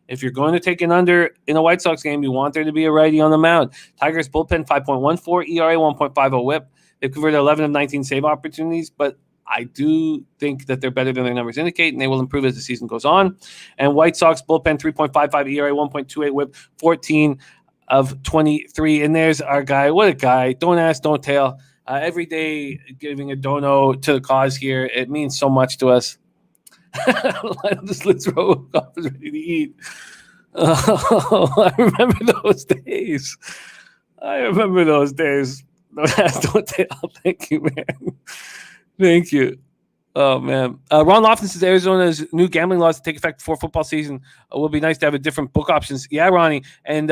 If you're going to take an under in a White Sox game, you want there to be a righty on the mound. Tigers bullpen, 5.14 ERA, 1.50 WHIP. They've converted 11 of 19 save opportunities, but I do think that they're better than their numbers indicate, and they will improve as the season goes on. And White Sox bullpen, 3.55 ERA, 1.28 WHIP, 14 of 23. And there's our guy. What a guy. Don't ask, don't tell. Every day giving a dono to the cause here. It means so much to us. This Liz Robocop is ready to eat. Oh, I remember those days. Thank you, man. Thank you. Oh, man. Ron Lofton says Arizona's new gambling laws to take effect before football season will be nice to have a different book options. Yeah, Ronnie. And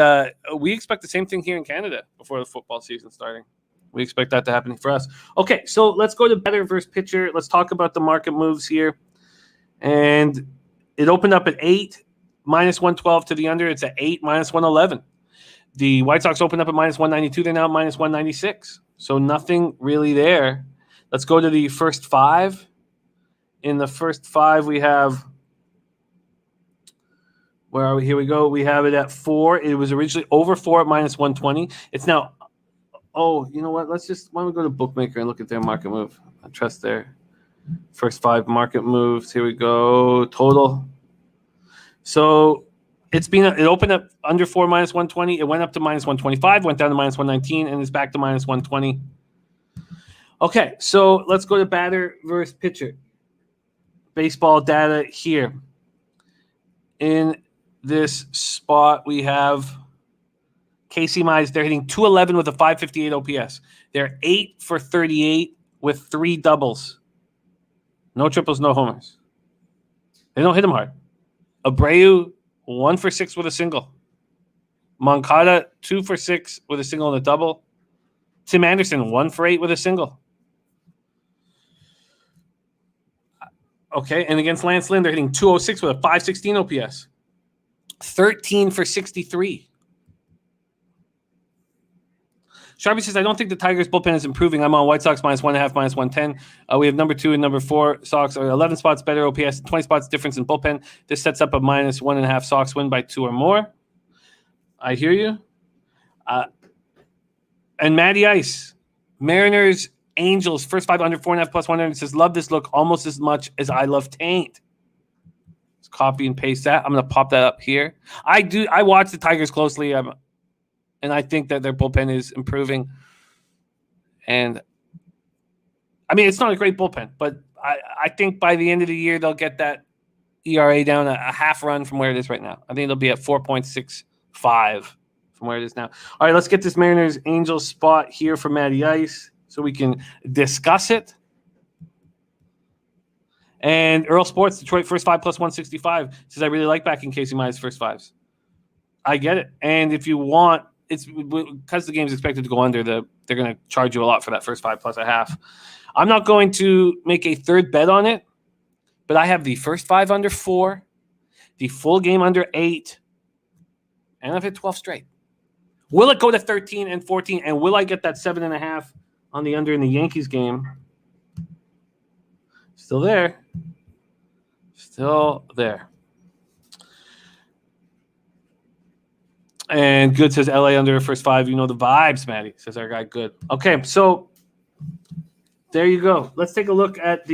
we expect the same thing here in Canada before the football season starting. We expect that to happen for us. Okay, so let's go to batter versus pitcher. Let's talk about the market moves here. And it opened up at 8, minus 112 to the under. It's at 8, minus 111. The White Sox opened up at minus 192. They're now minus 196. So nothing really there. Let's go to the first 5. In the first 5, we have, where are we? Here we go. We have it at 4. It was originally over 4 at minus 120. It's now, you know what? Why don't we go to Bookmaker and look at their market move? I trust their first 5 market moves. Here we go. Total. So it opened up under 4 minus 120. It went up to minus 125, went down to minus 119, and is back to minus 120. Okay, so let's go to batter versus pitcher. Baseball data here. In this spot, we have Casey Mize. They're hitting 211 with a 558 OPS. They're 8 for 38 with 3 doubles. No triples, no homers. They don't hit them hard. Abreu, 1 for 6 with a single. Moncada, 2 for 6 with a single and a double. Tim Anderson, 1 for 8 with a single. Okay, and against Lance Lynn, they're hitting 206 with a 516 OPS. 13 for 63. Sharpie says, I don't think the Tigers' bullpen is improving. I'm on White Sox minus 1.5, minus 110. We have number 2 and number 4. Sox are 11 spots better OPS, 20 spots difference in bullpen. This sets up a minus 1.5 Sox win by 2 or more. I hear you. And Matty Ice, Mariners, Angels, first 5 under 4.5 plus 100. Says, love this look almost as much as I love Taint. Let's copy and paste that. I'm going to pop that up here. I watch the Tigers closely, and I think that their bullpen is improving. And, I mean, it's not a great bullpen, but I think by the end of the year, they'll get that ERA down a half run from where it is right now. I think it'll be at 4.65 from where it is now. All right, let's get this Mariners Angels spot here for Matty Ice so we can discuss it. And Earle Sports, Detroit first 5 plus 165 says, I really like backing Casey Mize first 5s. I get it. And if you want, it's because the game's expected to go under, they're going to charge you a lot for that first 5 plus a half. I'm not going to make a third bet on it, but I have the first 5 under 4, the full game under 8, and I've hit 12 straight. Will it go to 13 and 14? And will I get that 7.5 on the under in the Yankees game? Still there. Still there. And Good says LA under first 5. You know the vibes, Matty, says our guy Good. Okay, so there you go. Let's take a look at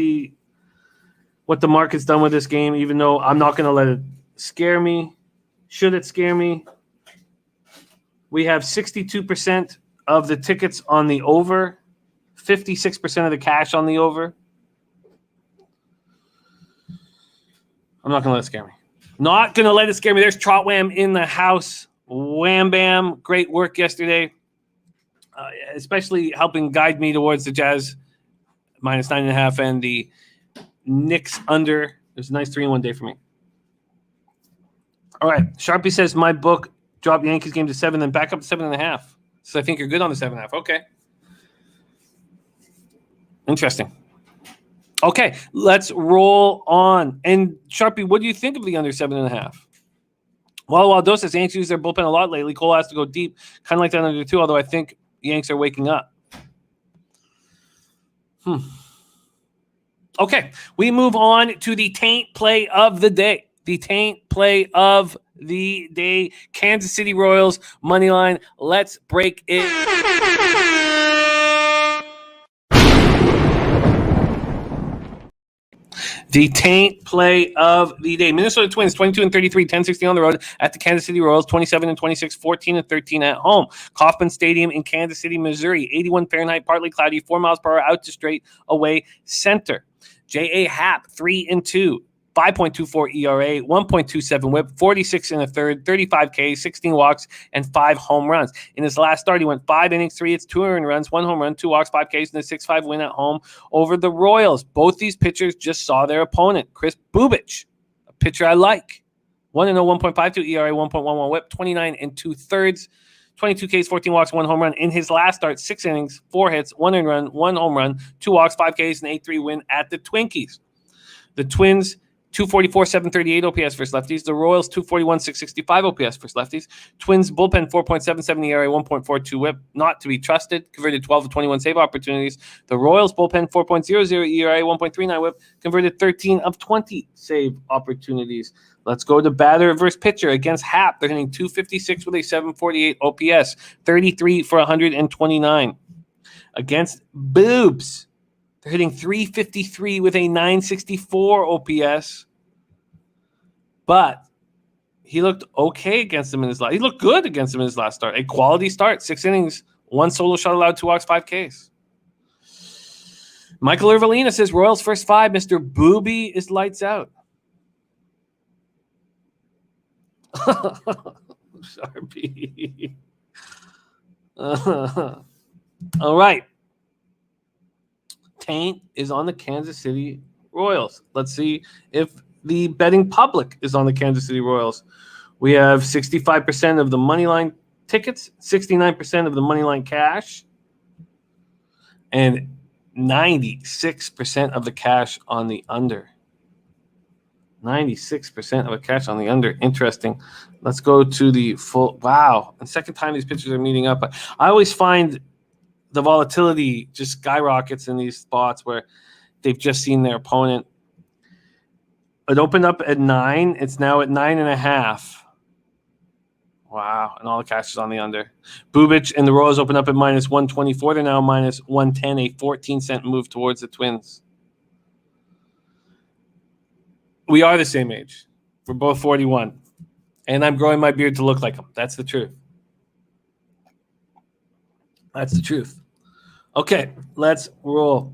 what the market's done with this game, even though I'm not going to let it scare me. Should it scare me? We have 62% of the tickets on the over, 56% of the cash on the over. I'm not going to let it scare me. Not going to let it scare me. There's Trot Wham in the house. Wham Bam. Great work yesterday, especially helping guide me towards the Jazz minus 9.5 and the Knicks under. It was a nice 3-in-1 day for me. All right. Sharpie says, my book dropped the Yankees game to 7, then back up to 7.5. So I think you're good on the 7.5. Okay. Interesting. Okay, let's roll on. And Sharpie, what do you think of the under 7.5? While Dos says Yanks use their bullpen a lot lately, Cole has to go deep, kind of like that under 2, although I think Yanks are waking up. Okay, we move on to the taint play of the day. The taint play of the day. Kansas City Royals, money line. Let's break it. The taint play of the day. Minnesota Twins, 22 and 33, 10-16 on the road at the Kansas City Royals, 27 and 26, 14 and 13 at home. Kauffman Stadium in Kansas City, Missouri, 81 Fahrenheit, partly cloudy, 4 miles per hour out to straight away center. J.A. Happ, 3 and 2. 5.24 ERA, 1.27 whip, 46 in a third, 35 Ks, 16 walks, and 5 home runs. In his last start, he went 5 innings, 3 hits, 2 earned runs, 1 home run, 2 walks, 5 Ks, and a 6-5 win at home over the Royals. Both these pitchers just saw their opponent, Chris Bubich, a pitcher I like. 1-0, 1.52 ERA, 1.11 whip, 29 and 2/3, 22 Ks, 14 walks, 1 home run. In his last start, 6 innings, 4 hits, 1 earned run, 1 home run, 2 walks, 5 Ks, and 8-3 win at the Twinkies. The Twins, 244, 738 OPS versus lefties. The Royals, 241, 665 OPS versus lefties. Twins bullpen, 4.77 ERA, 1.42 whip. Not to be trusted. Converted 12 of 21 save opportunities. The Royals bullpen, 4.00 ERA, 1.39 whip. Converted 13 of 20 save opportunities. Let's go to batter versus pitcher against Happ. They're hitting 256 with a 748 OPS. 33 for 129. Against Boobs, they're hitting 353 with a 964 OPS. But he looked okay against them in his last. He looked good against them in his last start. A quality start, 6 innings, 1 solo shot allowed, 2 walks, 5 Ks. Michael Irvalina says Royals first 5. Mr. Booby is lights out. Sharpie. All right. Taint is on the Kansas City Royals. Let's see if the betting public is on the Kansas City Royals. We have 65% of the money line tickets, 69% of the money line cash, and 96% of the cash on the under. 96% of the cash on the under. Interesting. Let's go to the full. Wow. And second time these pitchers are meeting up. I always find the volatility just skyrockets in these spots where they've just seen their opponent. It opened up at 9. It's now at 9.5. Wow. And all the cash is on the under. Bubich and the Royals open up at -124. They're now -110, a 14-cent move towards the Twins. We are the same age. We're both 41. And I'm growing my beard to look like him. That's the truth. That's the truth. Okay, let's roll.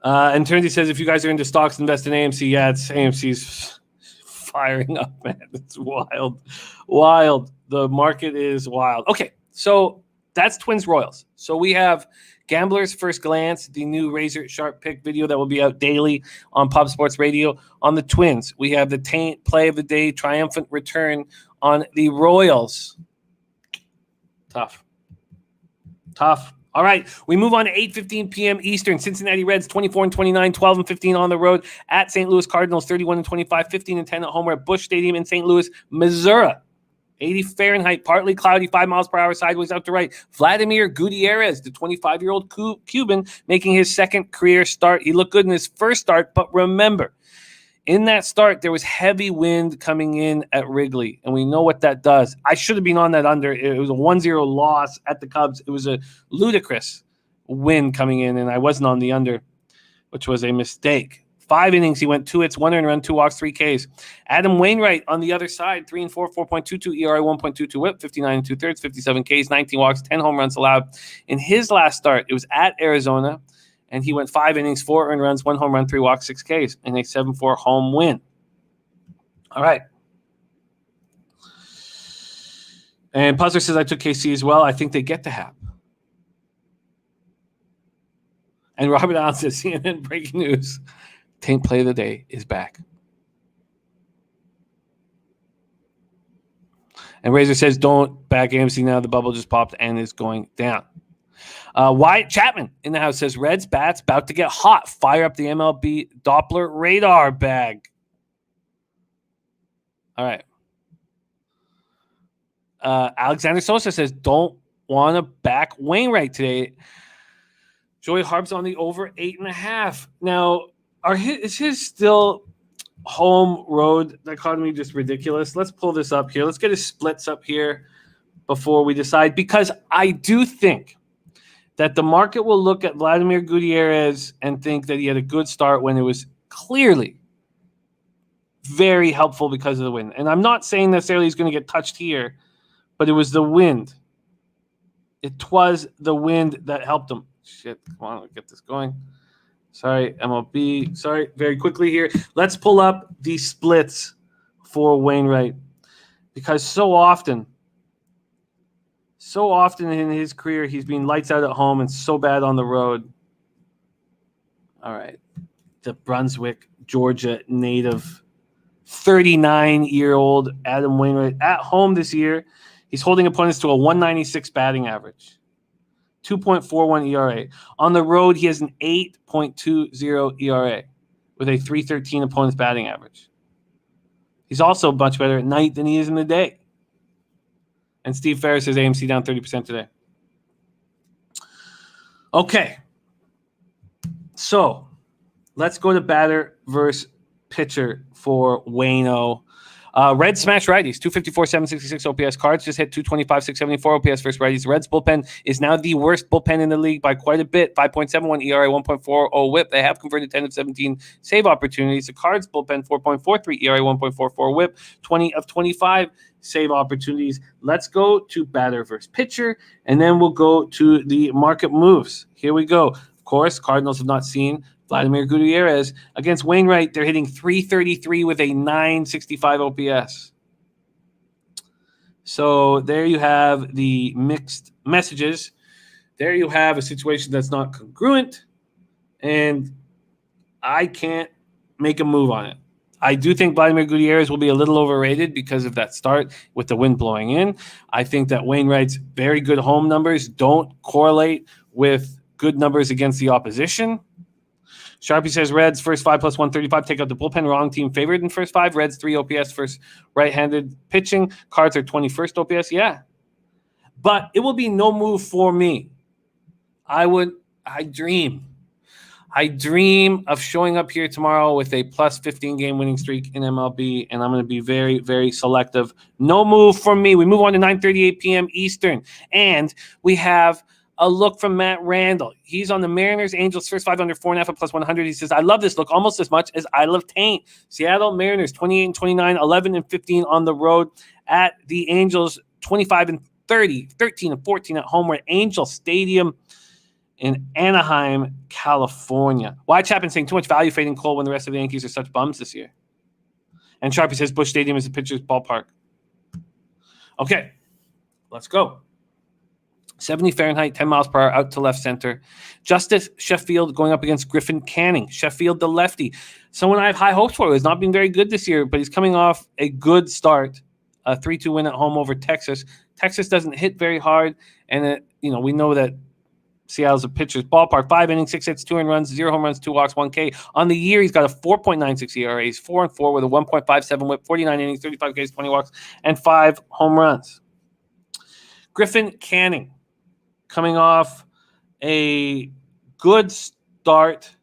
And Turnsy says, if you guys are into stocks, invest in AMC. Yeah, it's AMC's firing up, man. It's wild. Wild. The market is wild. Okay, so that's Twins Royals. So we have Gambler's First Glance, the new razor sharp pick video that will be out daily on Pub Sports Radio. On the Twins, we have the Taint play of the day, triumphant return on the Royals. Tough. All right, we move on to 8:15 p.m. Eastern. Cincinnati Reds 24-29, 12-15 on the road at St. Louis Cardinals 31-25, 15-10 at home. We're at Busch Stadium in St. Louis, Missouri. 80 Fahrenheit, partly cloudy, 5 miles per hour, sideways out to right. Vladimir Gutierrez, the 25-year-old Cuban, making his second career start. He looked good in his first start, but remember, in that start, there was heavy wind coming in at Wrigley, and we know what that does. I should have been on that under. It was a 1-0 loss at the Cubs. It was a ludicrous wind coming in, and I wasn't on the under, which was a mistake. 5 innings, he went 2 hits, 1 earned run, 2 walks, 3 Ks. Adam Wainwright on the other side, 3 and 4, 4.22 ERA, 1.22 whip, 59 and 2/3, 57 Ks, 19 walks, 10 home runs allowed. In his last start, it was at Arizona, and he went 5 innings, 4 earned runs, 1 home run, 3 walks, 6 Ks, and a 7-4 home win. All right. And Puzzler says, I took KC as well. I think they get to Hap. And Robert Allen says, CNN breaking news. Taint play of the day is back. And Razor says, don't back AMC now. The bubble just popped and is going down. Wyatt Chapman in the house says, Reds bats about to get hot. Fire up the MLB Doppler radar bag. All right. Alexander Sosa says, don't want to back Wainwright today. Joey Harp's on the over 8.5. Now, is his still home road dichotomy just ridiculous? Let's pull this up here. Let's get his splits up here before we decide, because I do think that the market will look at Vladimir Gutierrez and think that he had a good start when it was clearly very helpful because of the wind. And I'm not saying necessarily he's going to get touched here, but it was the wind. It was the wind that helped him. Shit, come on, let's get this going. Sorry, MLB. Sorry, very quickly here. Let's pull up the splits for Wainwright, because so often in his career, he's been lights out at home and so bad on the road. All right. The Brunswick, Georgia native, 39-year-old Adam Wainwright at home this year. He's holding opponents to a 196 batting average, 2.41 ERA. On the road, he has an 8.20 ERA with a 3.13 opponent's batting average. He's also much better at night than he is in the day. And Steve Ferris says AMC down 30% today. Okay. So let's go to batter versus pitcher for Wayno. Reds smash righties, 254, 766 OPS. Cards just hit 225, 674 OPS versus righties. Reds bullpen is now the worst bullpen in the league by quite a bit. 5.71 ERA, 1.40 whip. They have converted 10 of 17 save opportunities. The Cards bullpen, 4.43 ERA, 1.44 whip, 20 of 25 save opportunities. Let's go to batter versus pitcher, and then we'll go to the market moves. Here we go. Of course, Cardinals have not seen Vladimir Gutierrez. Against Wainwright, they're hitting 333 with a 965 OPS. So there you have the mixed messages. There you have a situation that's not congruent, and I can't make a move on it. I do think Vladimir Gutierrez will be a little overrated because of that start with the wind blowing in. I think that Wainwright's very good home numbers don't correlate with good numbers against the opposition. Sharpie says Reds first 5 plus 135. Take out the bullpen. Wrong team favored in first 5. Reds 3 OPS first right-handed pitching. Cards are 21st OPS. Yeah. But it will be no move for me. I dream of showing up here tomorrow with a plus 15 game winning streak in MLB, and I'm going to be very, very selective. No move for me. We move on to 9:38 p.m. Eastern, and we have a look from Matt Randall. He's on the Mariners, Angels, first 5 under 4.5 at plus 100. He says, I love this look almost as much as I love TAINT. Seattle Mariners, 28 and 29, 11 and 15 on the road. At the Angels, 25 and 30, 13 and 14 at home. We're at Angel Stadium in Anaheim, California. Why Chapman saying too much value fading Cole when the rest of the Yankees are such bums this year? And Sharpie says Busch Stadium is the pitcher's ballpark. Okay, let's go. 70 Fahrenheit, 10 miles per hour, out to left center. Justice Sheffield going up against Griffin Canning. Sheffield, the lefty. Someone I have high hopes for. He's not been very good this year, but he's coming off a good start. A 3-2 win at home over Texas. Texas doesn't hit very hard, and we know that Seattle's a pitcher's ballpark. 5 innings, 6 hits, 2 earned runs, 0 home runs, 2 walks, 1 K. On the year, he's got a 4.96 ERA. He's 4-4 with a 1.57 whip, 49 innings, 35 Ks, 20 walks, and 5 home runs. Griffin Canning coming off a good start,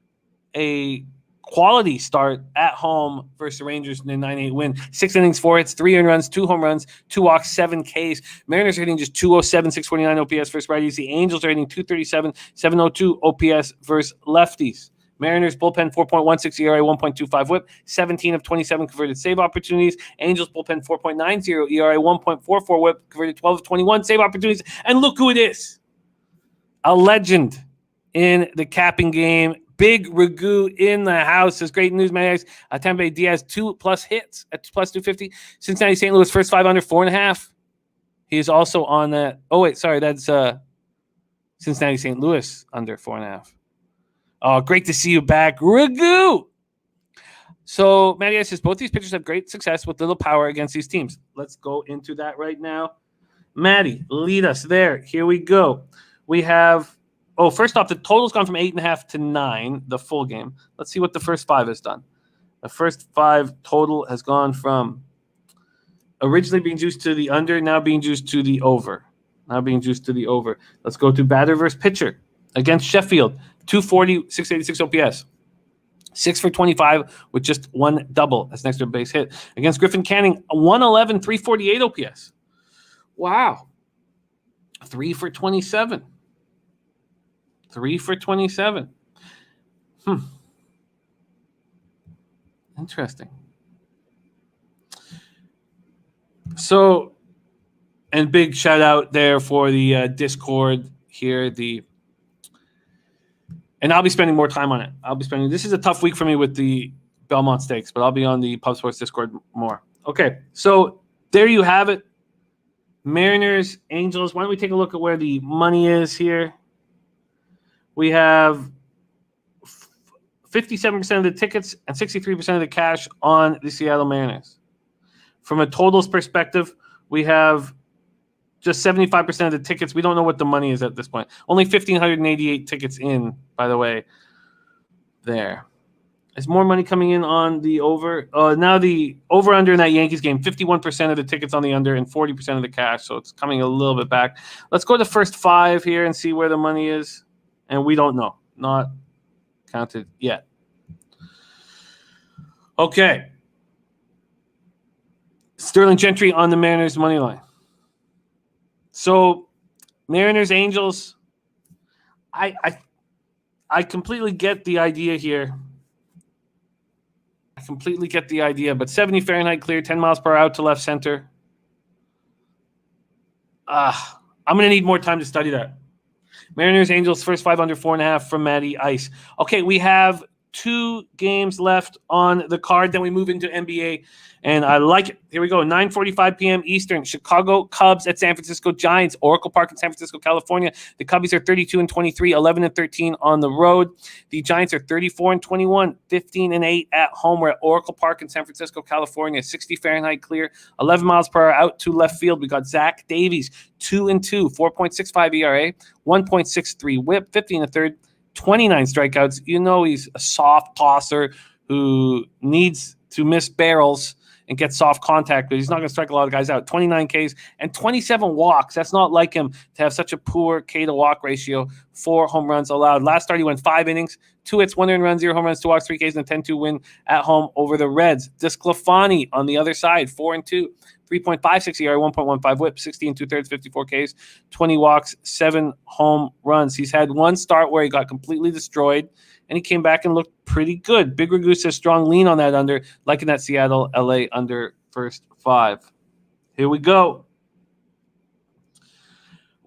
a quality start at home versus the Rangers in a 9-8 win. 6 innings, 4 hits, 3 earned runs, 2 home runs, 2 walks, 7 Ks. Mariners are hitting just 207, 649 OPS versus righties. The Angels are hitting 237, 702 OPS versus lefties. Mariners bullpen 4.16 ERA, 1.25 whip, 17 of 27 converted save opportunities. Angels bullpen 4.90 ERA, 1.44 whip, converted 12 of 21 save opportunities. And look who it is. A legend in the capping game. Big Ragu in the house. Says great news, man. Tampa Bay Diaz 2+ hits at plus 250. Cincinnati St. Louis first 5 under 4.5. He is also on that. Oh, wait, sorry. That's Cincinnati St. Louis under 4.5. Oh, great to see you back, Ragu. So, Matty says both these pitchers have great success with little power against these teams. Let's go into that right now. Matty, lead us there. Here we go. We have, first off, the total's gone from 8.5 to 9, the full game. Let's see what the first 5 has done. The first 5 total has gone from originally being juiced to the under, now being juiced to the over. Let's go to batter versus pitcher. Against Sheffield, 240, 686 OPS. 6 for 25 with just 1 double as an extra base hit. Against Griffin Canning, 111, 348 OPS. Wow. 3 for 27. 3 for 27. Interesting. So, and big shout out there for the Discord here, the And I'll be spending more time on it. This is a tough week for me with the Belmont Stakes, but I'll be on the Pub Sports Discord more. Okay, so there you have it. Mariners, Angels. Why don't we take a look at where the money is here? We have 57% of the tickets and 63% of the cash on the Seattle Mariners. From a totals perspective, we have just 75% of the tickets. We don't know what the money is at this point. Only 1,588 tickets in, by the way, there. Is more money coming in on the over? Now the over-under in that Yankees game, 51% of the tickets on the under and 40% of the cash, so it's coming a little bit back. Let's go to the first 5 here and see where the money is. And we don't know. Not counted yet. Okay. Sterling Gentry on the Mariners money line. So, Mariners, Angels, I completely get the idea here. But 70 Fahrenheit clear, 10 miles per hour out to left center. I'm going to need more time to study that. Mariners, Angels, first 5 under 4.5 from Matty Ice. Okay, we have 2 games left on the card. Then we move into NBA, and I like it. Here we go, 9:45 p.m. Eastern. Chicago Cubs at San Francisco Giants. Oracle Park in San Francisco, California. The Cubbies are 32-23, 11-13 on the road. The Giants are 34-21, 15-8 at home. We're at Oracle Park in San Francisco, California. 60 Fahrenheit clear, 11 miles per hour out to left field. We got Zach Davies, 2-2, 4.65 ERA, 1.63 WHIP, 15 1/3. 29 strikeouts. You know he's a soft tosser who needs to miss barrels and get soft contact, but he's not going to strike a lot of guys out. 29 Ks and 27 walks. That's not like him to have such a poor K to walk ratio. 4 home runs allowed. Last start, he went 5 innings, 2 hits, 1 earned run, 0 home runs, 2 walks, 3 Ks, and a 10-2 win at home over the Reds. Disclafani on the other side, 4-2. 3.56 ERA, 1.15 WHIP, 16 2/3, 54 Ks, 20 walks, 7 home runs. He's had 1 start where he got completely destroyed, and he came back and looked pretty good. Big Ragoose says strong lean on that under, like in that Seattle LA under first 5. Here we go.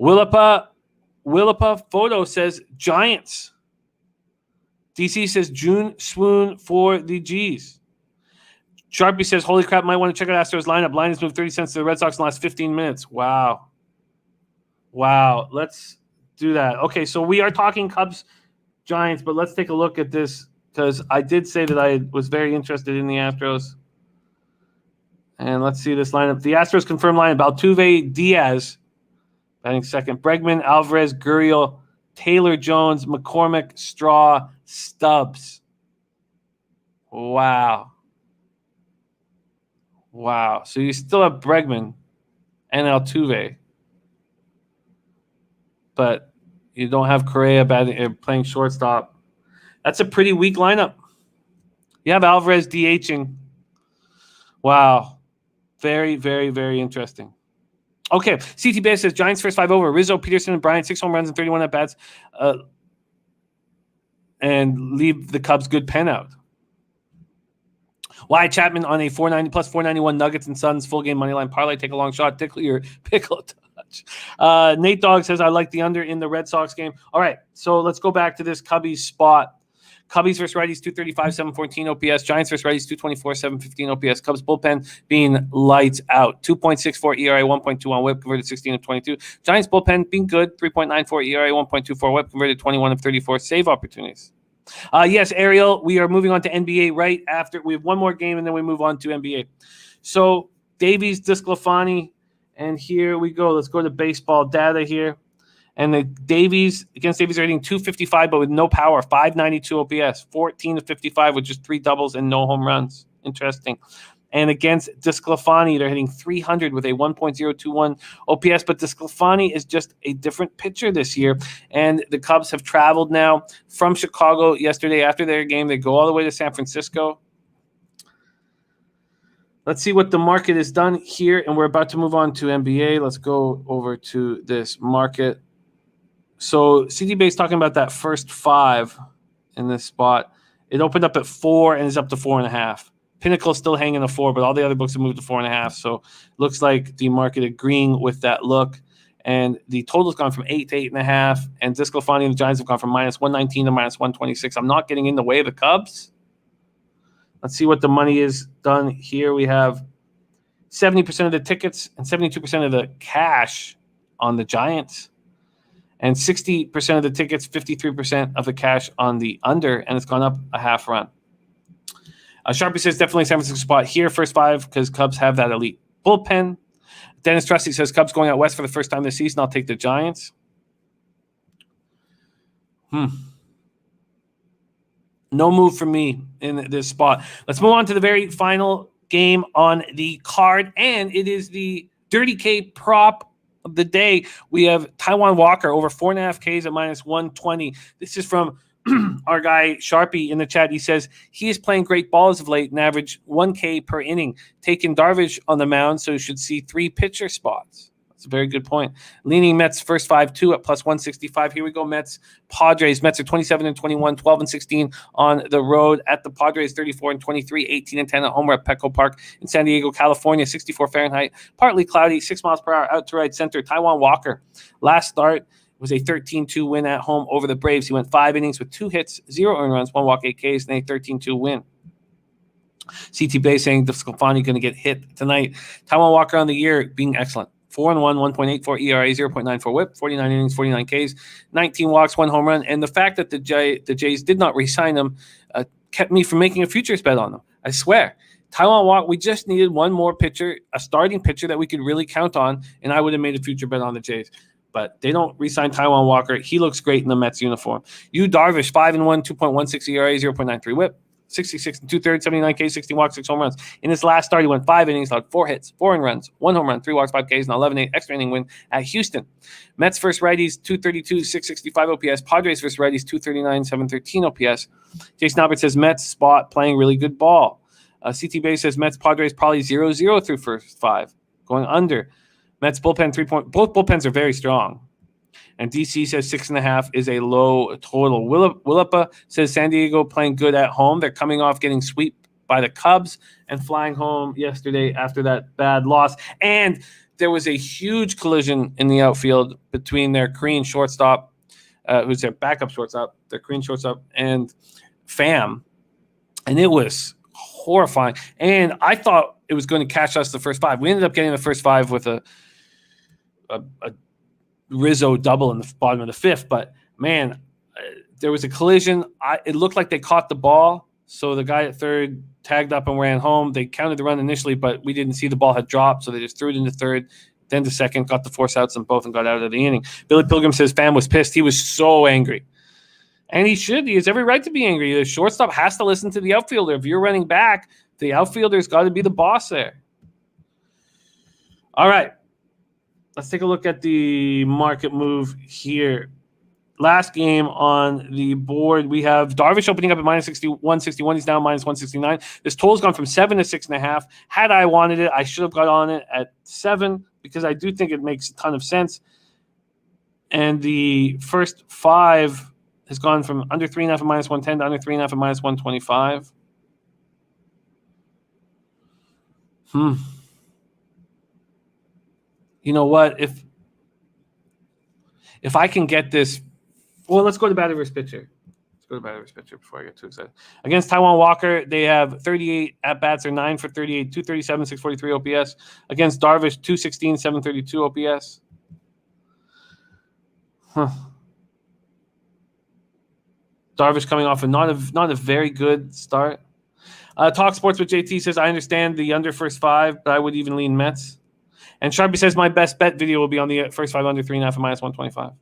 Willapa Photo says Giants. DC says June swoon for the G's. Sharpie says, holy crap, might want to check out Astros lineup. Line has moved 30 cents to the Red Sox in the last 15 minutes. Wow. Let's do that. Okay, so we are talking Cubs, Giants, but let's take a look at this because I did say that I was very interested in the Astros. And let's see this lineup. The Astros confirmed lineup: Altuve, Diaz, batting second, Bregman, Alvarez, Gurriel, Taylor Jones, McCormick, Straw, Stubbs. Wow. So you still have Bregman and Altuve, but you don't have Correa playing shortstop. That's a pretty weak lineup. You have Alvarez DHing. Wow. Very, very, very interesting. Okay. CT Bay says Giants first 5 over. Rizzo, Peterson, and Bryant, 6 home runs and 31 at-bats. And leave the Cubs good pen out. Wyatt Chapman on a 490 plus 491 Nuggets and Suns full game money line parlay. Take a long shot. Tickle your pickle touch. Nate Dogg says I like the under in the Red Sox game. All right, so let's go back to this Cubbies spot. Cubbies versus righties 235, 714 OPS. Giants versus righties 224, 715 OPS. Cubs bullpen being lights out. 2.64 ERA, 1.2 on WHIP, converted 16 of 22. Giants bullpen being good. 3.94 ERA, 1.24 WHIP, converted 21 of 34 save opportunities. Yes, Ariel, we are moving on to NBA right after. We have one more game, and then we move on to NBA. So, Davies, Disclafani, and here we go. Let's go to baseball data here. And the Davies, against Davies, are hitting 255, but with no power, 592 OPS, 14 to 55 with just 3 doubles and no home runs. Interesting. And against Disclafani, they're hitting 300 with a 1.021 OPS. But Disclafani is just a different pitcher this year. And the Cubs have traveled now from Chicago yesterday after their game. They go all the way to San Francisco. Let's see what the market has done here. And we're about to move on to NBA. Let's go over to this market. So CDB is talking about that first 5 in this spot. It opened up at 4 and is up to 4.5. Pinnacle still hanging a 4, but all the other books have moved to 4.5. So looks like the market agreeing with that look. And the total's gone from 8 to 8.5. And Disclafani and the Giants have gone from minus 119 to minus 126. I'm not getting in the way of the Cubs. Let's see what the money is done here. We have 70% of the tickets and 72% of the cash on the Giants. And 60% of the tickets, 53% of the cash on the under. And it's gone up a half run. Sharpie says definitely San Francisco spot here, first 5, because Cubs have that elite bullpen. Dennis Trusty says Cubs going out west for the first time this season. I'll take the Giants. No move for me in this spot. Let's move on to the very final game on the card, and it is the Dirty K prop of the day. We have Taijuan Walker over 4.5 Ks at minus 120. This is from our guy Sharpie in the chat. He says he is playing great ball as of late and average 1K per inning. Taking Darvish on the mound, so you should see 3 pitcher spots. That's a very good point. Leaning Mets first 5-2 at plus 165. Here we go, Mets. Padres. Mets are 27-21, 12-16 on the road at the Padres, 34-23, 18-10 at home. We're at Petco Park in San Diego, California, 64 Fahrenheit. Partly cloudy, 6 miles per hour out to right center. Taijuan Walker. Last start was a 13-2 win at home over the Braves. He went 5 innings with 2 hits, 0 earned runs, 1 walk, 8 Ks, and a 13-2 win. CT Bay saying Sclafani going to get hit tonight. Taijuan Walker on the year being excellent. 4-1, 1.84 ERA, 0.94 WHIP, 49 innings, 49 Ks, 19 walks, 1 home run. And the fact that the Jays did not re-sign him kept me from making a futures bet on them. I swear. Taijuan Walker, we just needed one more pitcher, a starting pitcher that we could really count on, and I would have made a future bet on the Jays. But they don't re-sign Taijuan Walker. He looks great in the Mets uniform. Yu Darvish, 5-1, 2.16 ERA, 0.93 WHIP, 66 2/3, 79 Ks, 16 walks, 6 home runs. In his last start, he went 5 innings, allowed 4 hits, 4 earned runs, 1 home run, 3 walks, 5 Ks, and 11-8 extra inning win at Houston. Mets versus righties, 232, 665 OPS. Padres versus righties, 239, 713 OPS. Jason Albert says Mets spot playing really good ball. CT Bay says Mets Padres probably 0-0 through first 5, going under. Mets bullpen 3 point. Both bullpens are very strong. And DC says 6.5 is a low total. Willapa says San Diego playing good at home. They're coming off getting swept by the Cubs and flying home yesterday after that bad loss. And there was a huge collision in the outfield between their Korean shortstop, who's their backup shortstop, their Korean shortstop, and Pham. And it was horrifying. And I thought it was going to catch us the first 5. We ended up getting the first 5 with a Rizzo double in the bottom of the 5th, but man, there was a collision. It looked like they caught the ball, so the guy at third tagged up and ran home. They counted the run initially, but we didn't see the ball had dropped, so they just threw it into third, then to second, got the force outs on both, and got out of the inning. Billy Pilgrim says Pham was pissed. He was so angry, and he should. He has every right to be angry. The shortstop has to listen to the outfielder. If you're running back, the outfielder's got to be the boss there. All right. Let's take a look at the market move here. Last game on the board, we have Darvish opening up at minus 161. He's now minus 169. This total's gone from 7 to 6.5. Had I wanted it, I should have got on it at 7 because I do think it makes a ton of sense. And the first 5 has gone from under 3.5 at minus 110 to under 3.5 at minus 125. You know what? If I can get this, well, let's go to batter versus pitcher. Let's go to batter versus pitcher before I get too excited. Against Taijuan Walker, they have 38 at bats, or 9 for 38, 237, 643 OPS. Against Darvish, 216, 732 OPS. Darvish coming off not a very good start. Talk Sports with JT says I understand the under first 5, but I would even lean Mets. And Sharpie says my best bet video will be on the first 5 under 3.5 at minus 125.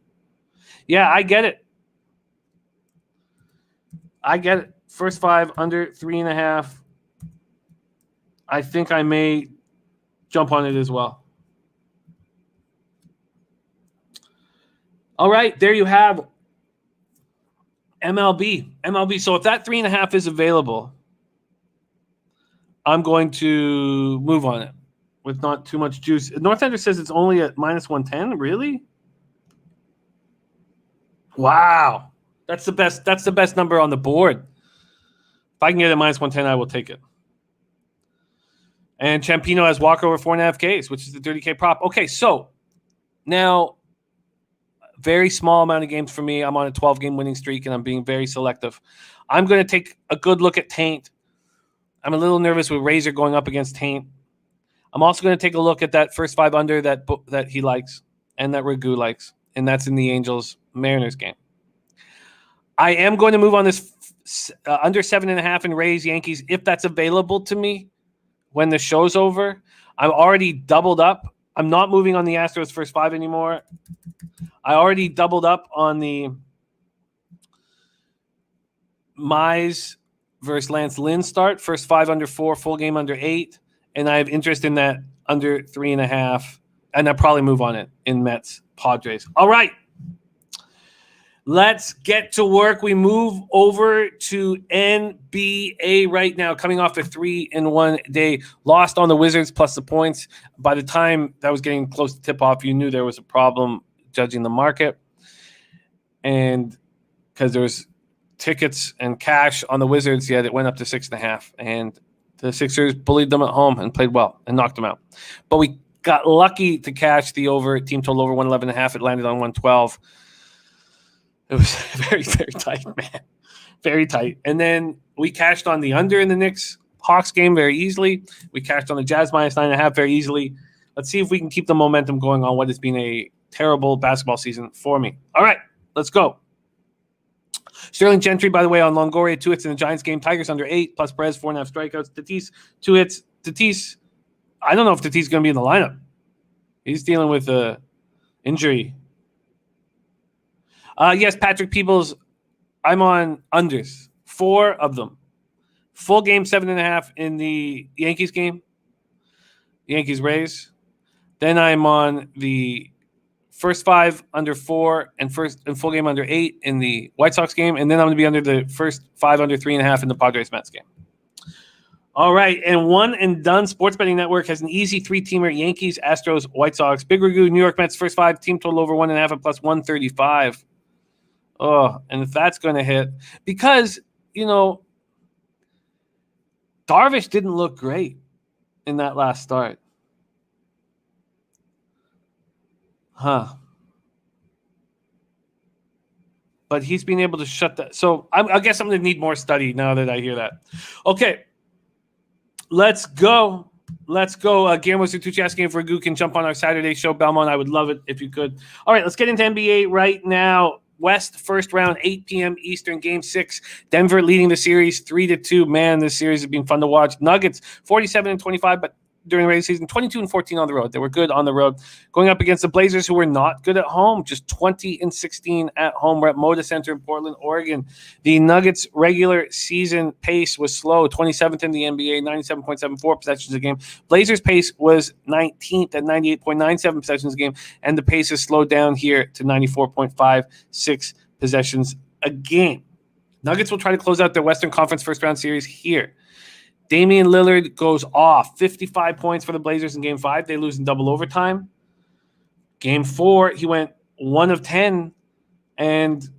Yeah, I get it. First 5 under 3.5. I think I may jump on it as well. All right, there you have MLB. So if that 3.5 is available, I'm going to move on it with not too much juice. Northander says it's only at minus 110. Really? Wow. That's the best number on the board. If I can get it at minus 110, I will take it. And Champino has Walker over 4.5 Ks, which is the 30K prop. Okay, so Now, very small amount of games for me. I'm on a 12-game winning streak, and I'm being very selective. I'm going to take a good look at TAINT. I'm a little nervous with Razor going up against TAINT. I'm also going to take a look at that first 5 under that he likes and that Ragu likes, and that's in the Angels-Mariners game. I am going to move on this under 7.5 and Rays Yankees if that's available to me when the show's over. I'm already doubled up. I'm not moving on the Astros first 5 anymore. I already doubled up on the Mize versus Lance Lynn start, first 5 under 4, full game under 8. And I have interest in that under 3.5. And I'll probably move on it in Mets Padres. All right. Let's get to work. We move over to NBA right now, coming off a 3-1 day. Lost on the Wizards plus the points. By the time that was getting close to tip-off, you knew there was a problem judging the market. And because there was tickets and cash on the Wizards, it went up to 6.5. And the Sixers bullied them at home and played well and knocked them out. But we got lucky to cash the over. Team total over 111.5. It landed on 112. It was very, very tight, man. Very tight. And then we cashed on the under in the Knicks-Hawks game very easily. We cashed on the Jazz minus 9.5 very easily. Let's see if we can keep the momentum going on what has been a terrible basketball season for me. All right, let's go. Sterling Gentry, by the way, on Longoria, 2 hits in the Giants game. Tigers under 8, plus Perez, 4.5 strikeouts. Tatis, 2 hits. Tatis, I don't know if Tatis is going to be in the lineup. He's dealing with an injury. Yes, Patrick Peebles, I'm on unders. 4 of them. Full game, 7.5 in the Yankees game. Yankees-Rays. Then I'm on the first 5 under 4 and full game under 8 in the White Sox game. And then I'm going to be under the first 5 under 3.5 in the Padres-Mets game. All right, and One and Done Sports Betting Network has an easy 3-teamer: Yankees, Astros, White Sox. Big Ragu, New York Mets, first 5, team total over 1.5 and plus 135. Oh, and if that's going to hit, because, Darvish didn't look great in that last start. But he's been able to shut that. So I guess I'm going to need more study now that I hear that. Okay, let's go. Guillermo Sutucci asking if Ragu can jump on our Saturday show. Belmont, I would love it if you could. All right, let's get into NBA right now. West first round, 8 p.m. Eastern, Game 6. Denver leading the series 3-2. Man, this series has been fun to watch. Nuggets 47-25, but during the regular season, 22-14 on the road. They were good on the road. Going up against the Blazers, who were not good at home, just 20-16 at home. We're at Moda Center in Portland, Oregon. The Nuggets' regular season pace was slow, 27th in the NBA, 97.74 possessions a game. Blazers' pace was 19th at 98.97 possessions a game, and the pace has slowed down here to 94.56 possessions a game. Nuggets will try to close out their Western Conference first-round series here. Damian Lillard goes off. 55 points for the Blazers in Game 5. They lose in double overtime. Game 4, he went 1 of 10 and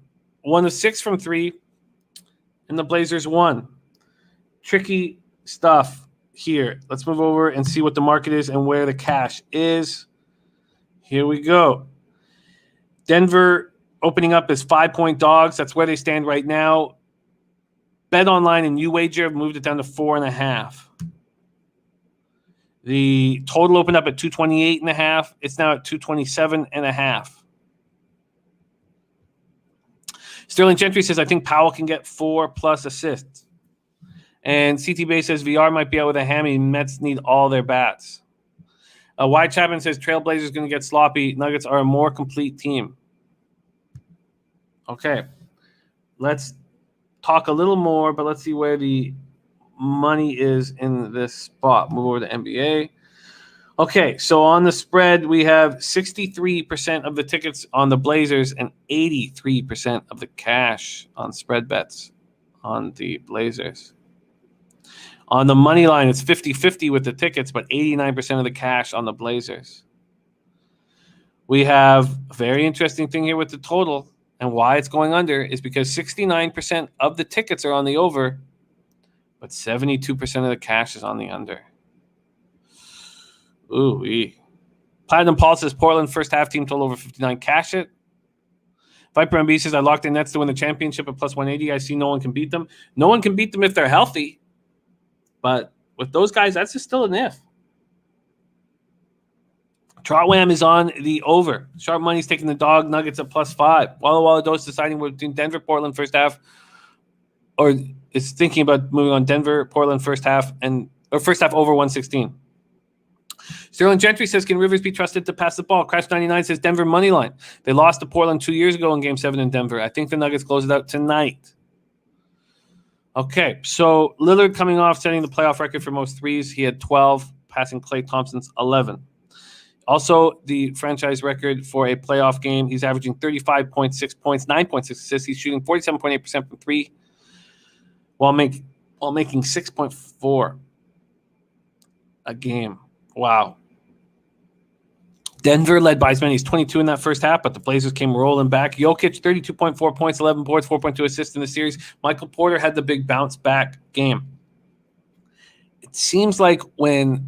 1 of 6 from 3, and the Blazers won. Tricky stuff here. Let's move over and see what the market is and where the cash is. Here we go. Denver opening up as 5-point dogs. That's where they stand right now. Bet Online and UWager have moved it down to 4.5. The total opened up at 228.5. It's now at 227.5. Sterling Gentry says, I think Powell can get 4+ assists. And CT Bay says VR might be out with a hammy. Mets need all their bats. Wyatt Chapman says Trailblazers going to get sloppy. Nuggets are a more complete team. Okay. Let's talk a little more, but let's see where the money is in this spot. Move over to NBA. Okay, so on the spread, we have 63% of the tickets on the Blazers and 83% of the cash on spread bets on the Blazers. On the money line, it's 50-50 with the tickets, but 89% of the cash on the Blazers. We have a very interesting thing here with the total. And why it's going under is because 69% of the tickets are on the over, but 72% of the cash is on the under. Ooh-wee. Platinum Paul says Portland first half team total over 59. Cash it. Viper MB says I locked in Nets to win the championship at plus 180. I see no one can beat them. No one can beat them if they're healthy. But with those guys, that's just still an if. Trotwam is on the over. Sharp Money's taking the dog Nuggets at plus 5. Walla Dos deciding between Denver, Portland first half, or is thinking about moving on Denver, Portland first half, or first half over 116. Sterling Gentry says, can Rivers be trusted to pass the ball? Crash 99 says Denver money line. They lost to Portland 2 years ago in Game 7 in Denver. I think the Nuggets close it out tonight. Okay, so Lillard coming off setting the playoff record for most threes. He had 12, passing Klay Thompson's 11. Also, the franchise record for a playoff game. He's averaging 35.6 points, 9.6 assists. He's shooting 47.8% from three, while making 6.4 a game. Wow. Denver led by as many as 22 in that first half, but the Blazers came rolling back. Jokic, 32.4 points, 11 boards, 4.2 assists in the series. Michael Porter had the big bounce back game. It seems like when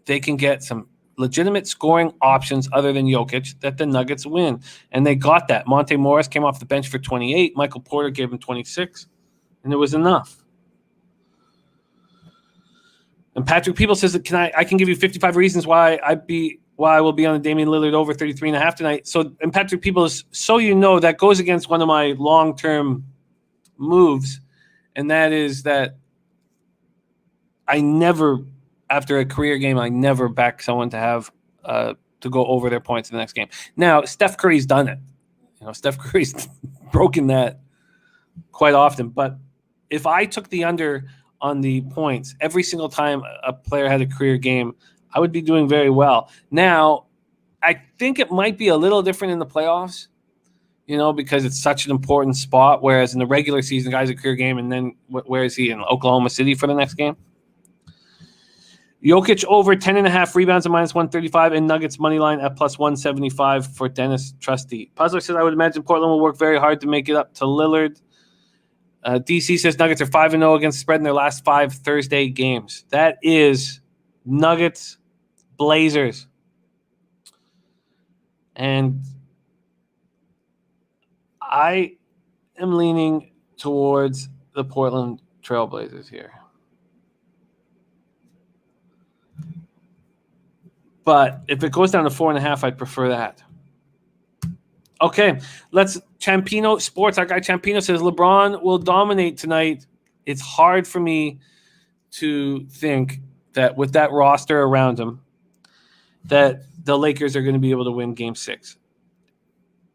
they can get some legitimate scoring options other than Jokic, that the Nuggets win. And they got that. Monte Morris came off the bench for 28. Michael Porter gave him 26. And it was enough. And Patrick People says that I can give you 55 reasons why I will be on the Damian Lillard over 33.5 tonight. So, and Patrick People is, so you know, that goes against one of my long-term moves. And that is that I never, after a career game, I never back someone to have to go over their points in the next game. Now, Steph Curry's done it. Steph Curry's broken that quite often. But if I took the under on the points every single time a player had a career game, I would be doing very well. Now, I think it might be a little different in the playoffs, because it's such an important spot, whereas in the regular season, the guy's a career game, and then where is he, in Oklahoma City for the next game? Jokic over 10.5 rebounds at minus 135, and Nuggets money line at plus 175 for Dennis Trusty. Puzzler says, I would imagine Portland will work very hard to make it up to Lillard. DC says Nuggets are 5-0 against the spread in their last 5 Thursday games. That is Nuggets, Blazers. And I am leaning towards the Portland Trailblazers here. But if it goes down to 4.5, I'd prefer that. Okay, let's Champino Sports. Our guy Champino says LeBron will dominate tonight. It's hard for me to think that with that roster around him, that the Lakers are going to be able to win Game 6.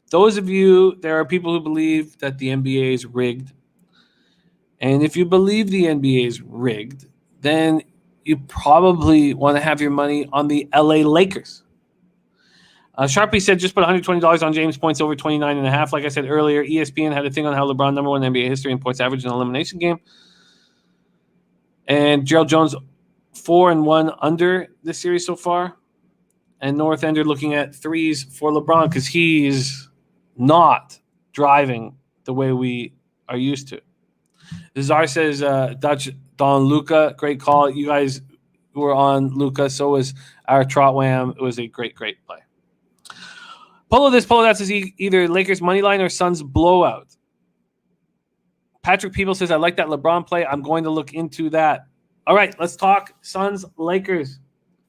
There are people who believe that the NBA is rigged. And if you believe the NBA is rigged, then you probably want to have your money on the LA Lakers. Sharpie said just put $120 on James points over 29.5. Like I said earlier, ESPN had a thing on how LeBron number 1 in NBA history in points average in an elimination game. And Gerald Jones 4-1 under this series so far. And North Ender looking at threes for LeBron because he's not driving the way we are used to. Czar says Dutch Don Luca, great call. You guys were on Luca, so was our Trotwam. It was a great, great play. Polo that says either Lakers money line or Suns blowout. Patrick People says, I like that LeBron play. I'm going to look into that. All right, let's talk Suns Lakers.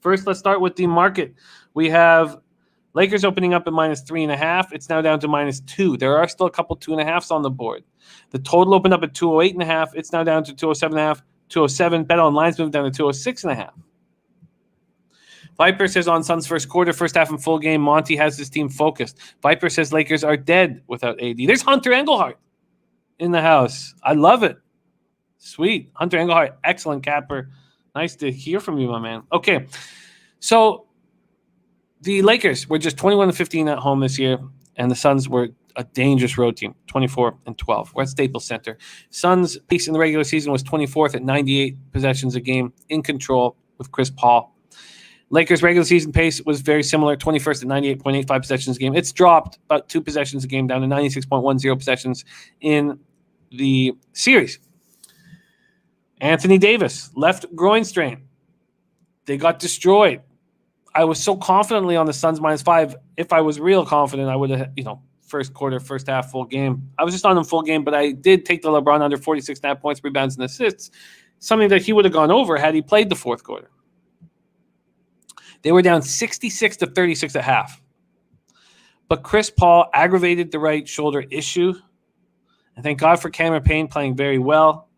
First, let's start with the market. We have Lakers opening up at minus 3.5. It's now down to minus 2. There are still a couple 2.5s on the board. The total opened up at 208.5. It's now down to 207.5, 207. Bet on lines moved down to 206.5. Viper says on Suns first quarter, first half and full game, Monty has his team focused. Viper says Lakers are dead without AD. There's Hunter Engelhardt in the house. I love it. Sweet. Hunter Engelhardt, excellent capper. Nice to hear from you, my man. Okay, so the Lakers were just 21-15 at home this year, and the Suns were a dangerous road team, 24-12. We're at Staples Center. Suns' pace in the regular season was 24th at 98 possessions a game, in control with Chris Paul. Lakers' regular season pace was very similar, 21st at 98.85 possessions a game. It's dropped about 2 possessions a game down to 96.10 possessions in the series. Anthony Davis, left groin strain. They got destroyed. I was so confidently on the Suns -5. If I was real confident, I would have, first quarter, first half, full game. I was just on them full game, but I did take the LeBron under 46.5 points, rebounds, and assists, something that he would have gone over had he played the fourth quarter. They were down 66-36 at half. But Chris Paul aggravated the right shoulder issue. And thank God for Cameron Payne playing very well.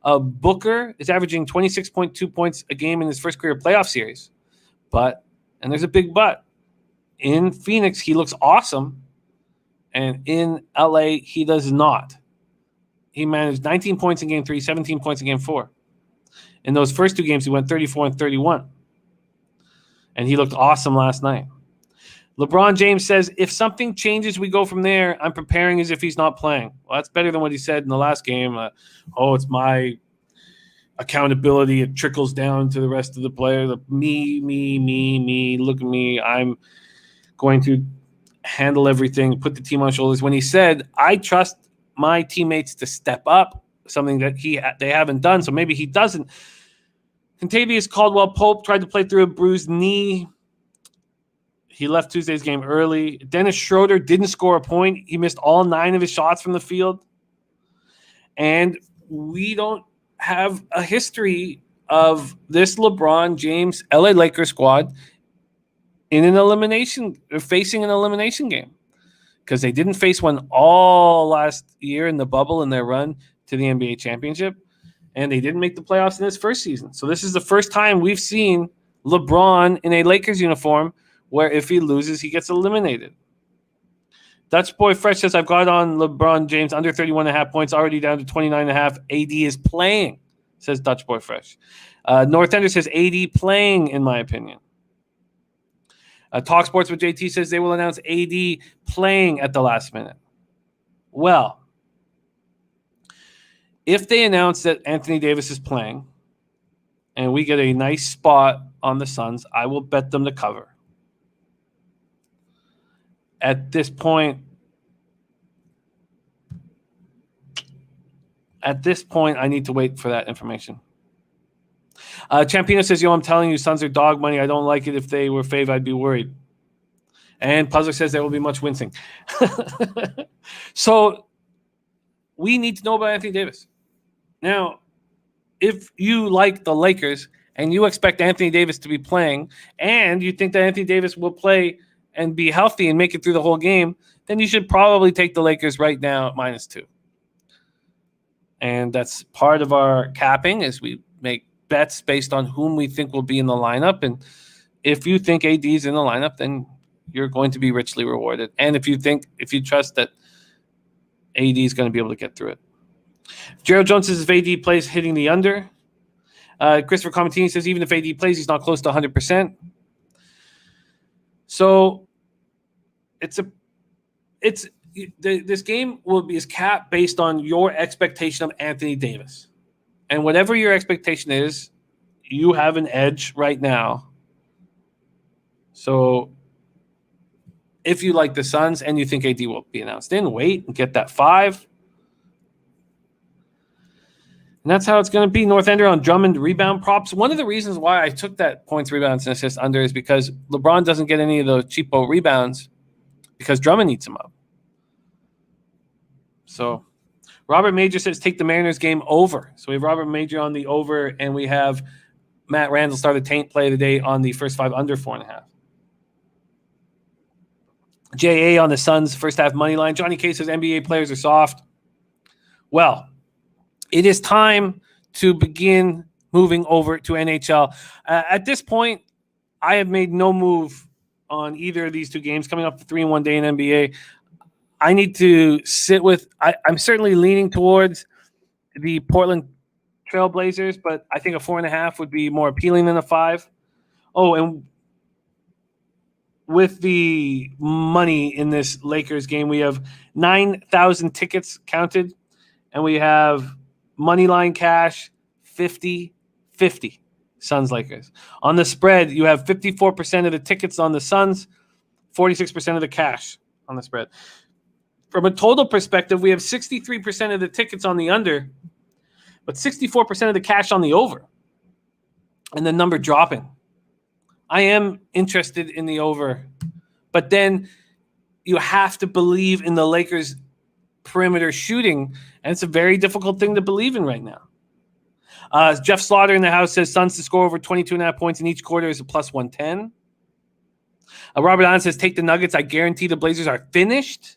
Booker is averaging 26.2 points a game in his first career playoff series. But, and there's a big but, in Phoenix, he looks awesome. And in LA, he does not. He managed 19 points in game 3, 17 points in game 4. In those first two games, he went 34 and 31. And he looked awesome last night. LeBron James says, if something changes, we go from there. I'm preparing as if he's not playing. Well, that's better than what he said in the last game. It's my accountability. It trickles down to the rest of the players. Me. Look at me. I'm going to handle everything, put the team on shoulders. When he said, I trust my teammates to step up, something that they haven't done, so maybe he doesn't. Contavious Caldwell-Pope tried to play through a bruised knee. He left Tuesday's game early. Dennis Schroeder didn't score a point. He missed all 9 of his shots from the field. And we don't have a history of this LeBron James LA Lakers squad in an elimination, facing an elimination game, because they didn't face one all last year in the bubble in their run to the NBA championship, and they didn't make the playoffs in his first season. So this is the first time we've seen LeBron in a Lakers uniform where if he loses, he gets eliminated. Dutch Boy Fresh says, I've got on LeBron James under 31.5 points, already down to 29.5. AD is playing, says Dutch Boy Fresh. North Ender says AD playing, in my opinion. Talk Sports with JT says they will announce AD playing at the last minute. Well, if they announce that Anthony Davis is playing and we get a nice spot on the Suns, I will bet them to cover. At this point, I need to wait for that information. Champino says, I'm telling you, Suns are dog money. I don't like it. If they were fave, I'd be worried. And Puzzler says there will be much wincing. So we need to know about Anthony Davis. Now, if you like the Lakers and you expect Anthony Davis to be playing and you think that Anthony Davis will play and be healthy and make it through the whole game, then you should probably take the Lakers right now at -2. And that's part of our capping, is we make bets based on whom we think will be in the lineup. And if you think AD is in the lineup, then you're going to be richly rewarded. And if you trust that AD is going to be able to get through it. Gerald Jones says if AD plays, hitting the under. Christopher Comentini says even if AD plays, he's not close to 100%. So this game is capped based on your expectation of Anthony Davis. And whatever your expectation is, you have an edge right now. So if you like the Suns and you think AD will be announced in, wait and get that 5. And that's how it's going to be. North Ender on Drummond rebound props. One of the reasons why I took that points, rebounds, and assists under is because LeBron doesn't get any of those cheapo rebounds because Drummond eats them up. So Robert Major says take the Mariners game over. So we have Robert Major on the over, and we have Matt Randall started TAINT play of the day on the first 5 under 4.5. JA on the Suns first half money line. Johnny K says NBA players are soft. Well, it is time to begin moving over to NHL. At this point, I have made no move on either of these two games coming up the 3-1 day in NBA. I need to sit with I'm certainly leaning towards the Portland Trailblazers, but I think a 4.5 would be more appealing than a 5. Oh, and with the money in this Lakers game, we have 9,000 tickets counted, and we have money line cash 50-50 Suns Lakers. On the spread, you have 54% of the tickets on the Suns, 46% of the cash on the spread. From a total perspective, we have 63% of the tickets on the under, but 64% of the cash on the over. And the number dropping I am interested in the over. But then you have to believe in the Lakers' perimeter shooting, and it's a very difficult thing to believe in right now. Jeff Slaughter in the house says Suns to score over 22.5 points in each quarter is a plus 110. Robert Allen says take the Nuggets. I guarantee the Blazers are finished.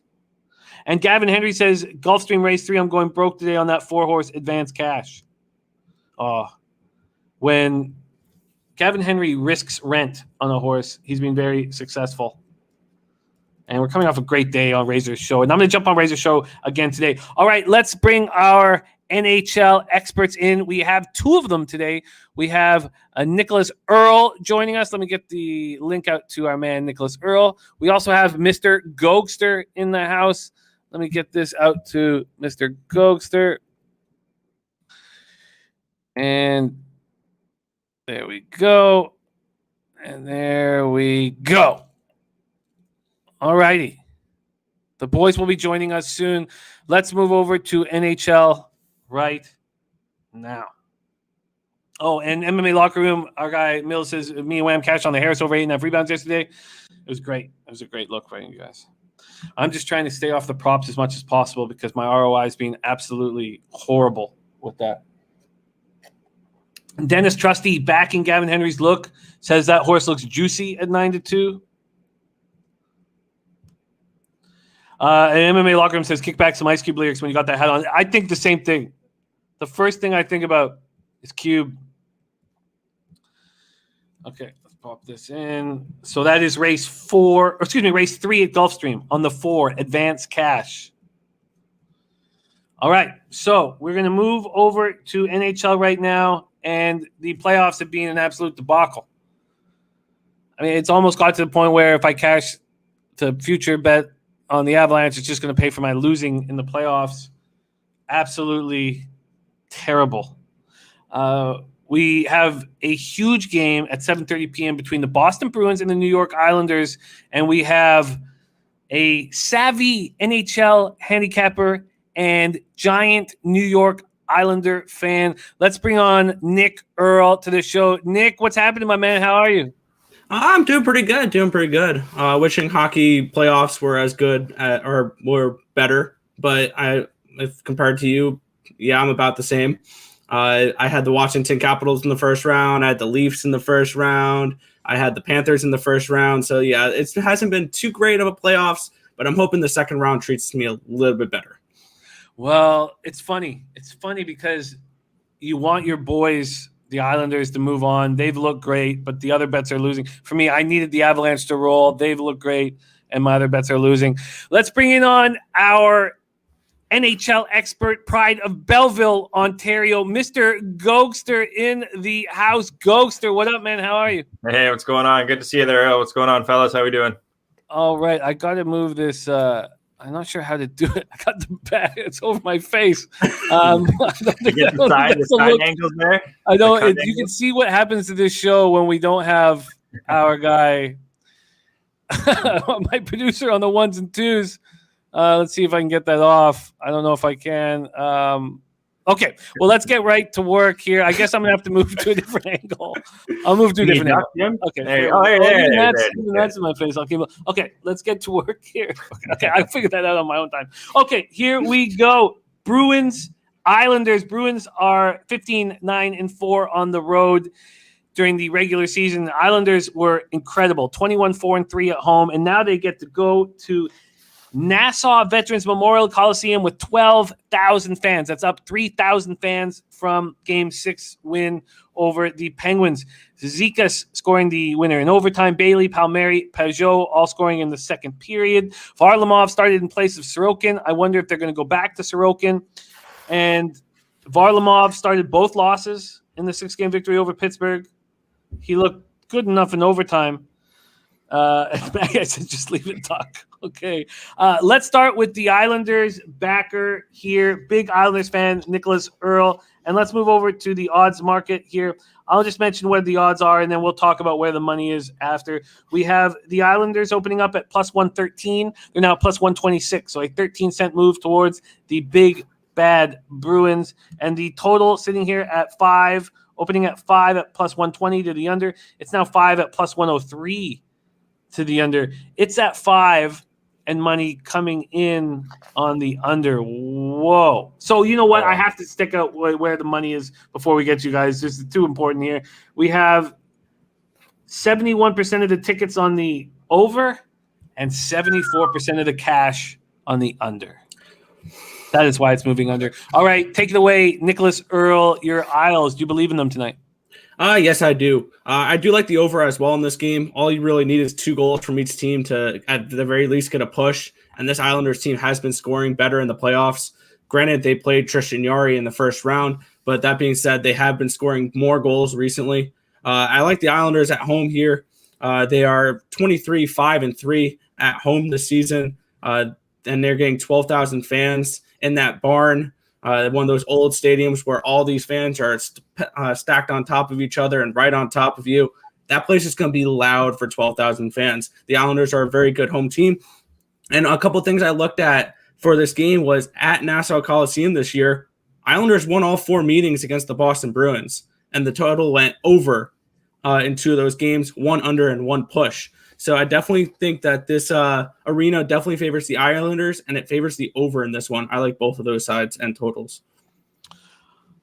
And Gavin Henry says Gulfstream Race 3, I'm going broke today on that 4-horse advanced cash. When Gavin Henry risks rent on a horse, he's been very successful. And we're coming off a great day on Razor's show. And I'm going to jump on Razor's show again today. All right, let's bring our NHL experts in. We have 2 of them today. We have Nicholas Earle joining us. Let me get the link out to our man, Nicholas Earle. We also have Mr. Gogster in the house. Let me get this out to Mr. Gogster. And there we go. And there we go. All righty. The boys will be joining us soon. Let's move over to NHL right now. Oh, and MMA Locker Room, our guy Mills says, me and Wham cashed on the Harris over 8.5 rebounds yesterday. It was great. It was a great look for you guys. I'm just trying to stay off the props as much as possible because my ROI is being absolutely horrible with that. Dennis Trusty backing Gavin Henry's look says that horse looks juicy at 9-2. And MMA Locker Room says kick back some Ice Cube lyrics when you got that hat on. I think the same thing. The first thing I think about is Cube. Okay, let's pop this in. So that is race 3 at Gulfstream on the 4, advanced cash. All right, so we're going to move over to NHL right now, and the playoffs have been an absolute debacle. I mean, it's almost got to the point where if I cash the future bet on the Avalanche, it's just going to pay for my losing in the playoffs. Absolutely terrible. We have a huge game at 7:30 p.m. between the Boston Bruins and the New York Islanders, and we have a savvy NHL handicapper and giant New York Islander fan. Let's bring on Nick Earle to the show. Nick, what's happening, my man? How are you? I'm doing pretty good. Wishing hockey playoffs were as good or were better, but if compared to you, yeah, I'm about the same. I had the Washington Capitals in the first round. I had the Leafs in the first round. I had the Panthers in the first round. So, yeah, it hasn't been too great of a playoffs, but I'm hoping the second round treats me a little bit better. Well, it's funny. It's funny because you want your boys, the Islanders, to move on. They've looked great, but the other bets are losing. For me, I needed the Avalanche to roll. They've looked great, and my other bets are losing. Let's bring in on our NHL expert, pride of Belleville, Ontario, Mr. Gogster in the house. Gogster, what up, man? How are you? Hey, what's going on? Good to see you there, Earle. What's going on, fellas? How we doing? All right. I got to move this. I'm not sure how to do it. I got the back. It's over my face. You get the side angles there. I know. You can see what happens to this show when we don't have our guy, my producer on the 1s and 2s. Let's see if I can get that off. I don't know if I can. Okay. Well, let's get right to work here. I guess I'm going to have to move to a different angle. I'll move to a different angle. Okay. That's in my face. I'll keep it. Okay. Let's get to work here. Okay. I figured that out on my own time. Okay. Here we go. Bruins, Islanders. Bruins are 15-9-4 on the road during the regular season. The Islanders were incredible. 21-4-3 at home. And now they get to go to Nassau Veterans Memorial Coliseum with 12,000 fans. That's up 3,000 fans from Game 6 win over the Penguins. Zikas scoring the winner in overtime. Bailey, Palmieri, Peugeot all scoring in the second period. Varlamov started in place of Sorokin. I wonder if they're going to go back to Sorokin. And Varlamov started both losses in the 6-game victory over Pittsburgh. He looked good enough in overtime. I said just leave it talk. Okay. Let's start with the Islanders backer here. Big Islanders fan, Nicholas Earle. And let's move over to the odds market here. I'll just mention where the odds are, and then we'll talk about where the money is after. We have the Islanders opening up at plus 113. They're now plus 126, so a 13-cent move towards the big, bad Bruins. And the total sitting here at 5 opening at 5 at plus 120 to the under. It's now 5 at plus 103 to the under. It's at 5 and money coming in on the under. Whoa. So you know what? I have to stick out where the money is before we get to you guys. This is too important here. We have 71% of the tickets on the over and 74% of the cash on the under. That is why it's moving under. All right, take it away, Nicholas, Earle, your Isles. Do you believe in them tonight? Yes, I do. I do like the over as well in this game. All you really need is 2 goals from each team to, at the very least, get a push. And this Islanders team has been scoring better in the playoffs. Granted, they played Tristan Jarry in the first round, but that being said, they have been scoring more goals recently. I like the Islanders at home here. They are 23-5-3 at home this season, and they're getting 12,000 fans in that barn. One of those old stadiums where all these fans are stacked on top of each other and right on top of you. That place is going to be loud for 12,000 fans. The Islanders are a very good home team. And a couple of things I looked at for this game was at Nassau Coliseum this year, Islanders won all 4 meetings against the Boston Bruins, and the total went over in 2 of those games, 1 under and 1 push. So I definitely think that this arena definitely favors the Islanders, and it favors the over in this one. I like both of those sides and totals.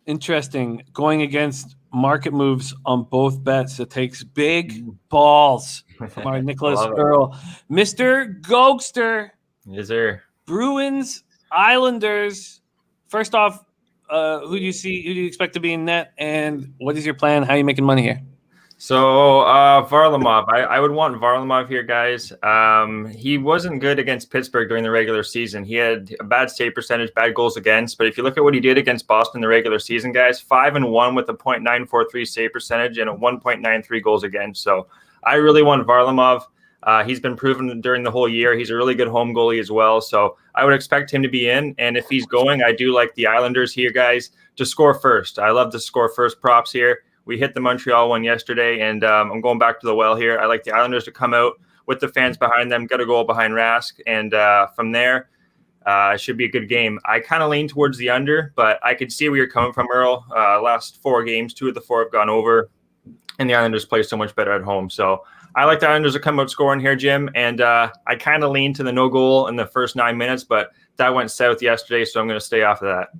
Interesting. Going against market moves on both bets. It takes big balls from our Nicholas Earle. Mr. Gogster. Yes, sir. Bruins, Islanders. First off, who do you see? Who do you expect to be in net? And what is your plan? How are you making money here? So Varlamov, I would want Varlamov here, guys. He wasn't good against Pittsburgh during the regular season. He had a bad save percentage, bad goals against. But if you look at what he did against Boston in the regular season, guys, 5-1 with a .943 save percentage and a 1.93 goals against. So I really want Varlamov. He's been proven during the whole year. He's a really good home goalie as well. So I would expect him to be in. And if he's going, I do like the Islanders here, guys, to score first. I love to score first props here. We hit the Montreal one yesterday, and I'm going back to the well here. I like the Islanders to come out with the fans behind them, get a goal behind Rask, and from there, it should be a good game. I kind of lean towards the under, but I could see where you're coming from, Earle. Last 4 games, 2 of the 4 have gone over, and the Islanders play so much better at home. So I like the Islanders to come out scoring here, Jim, and I kind of lean to the no goal in the first 9 minutes, but that went south yesterday, so I'm going to stay off of that.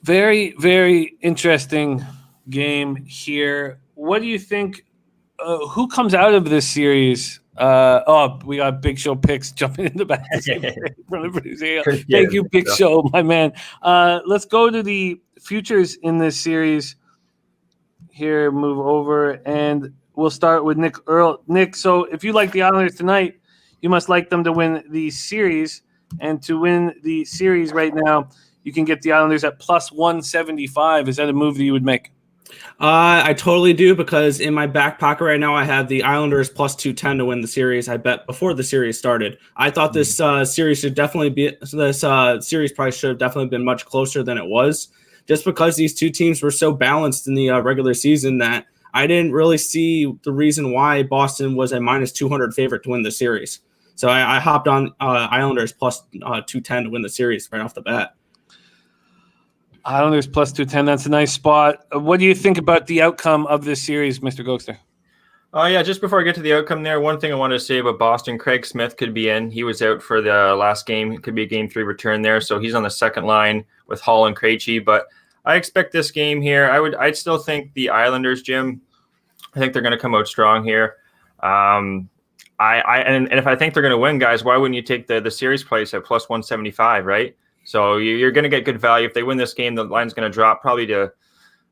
Very, very interesting game here. What do you think? Who comes out of this series? We got Big Show picks jumping in the back. Thank you, Big Show, my man. Let's go to the futures in this series here. Move over, and we'll start with Nick Earle. Nick, so if you like the Islanders tonight, you must like them to win the series. And to win the series right now, you can get the Islanders at plus 175. Is that a move that you would make? I totally do, because in my back pocket right now, I have the Islanders plus 210 to win the series. I bet before the series started. I thought this series should definitely be series probably should have definitely been much closer than it was, just because these two teams were so balanced in the regular season that I didn't really see the reason why Boston was a minus 200 favorite to win the series. So I hopped on Islanders plus 210 to win the series right off the bat. Islanders plus 210. That's a nice spot. What do you think about the outcome of this series, Mr. Gogster? Yeah, just before I get to the outcome there, one thing I wanted to say about Boston, Craig Smith could be in. He was out for the last game. It could be a Game 3 return there, so he's on the second line with Hall and Krejci. But I expect this game here. I'd still think the Islanders, Jim. I think they're going to come out strong here. And if I think they're going to win, guys, why wouldn't you take the series price at plus 175, right? So you're going to get good value. If they win this game, the line's going to drop probably to,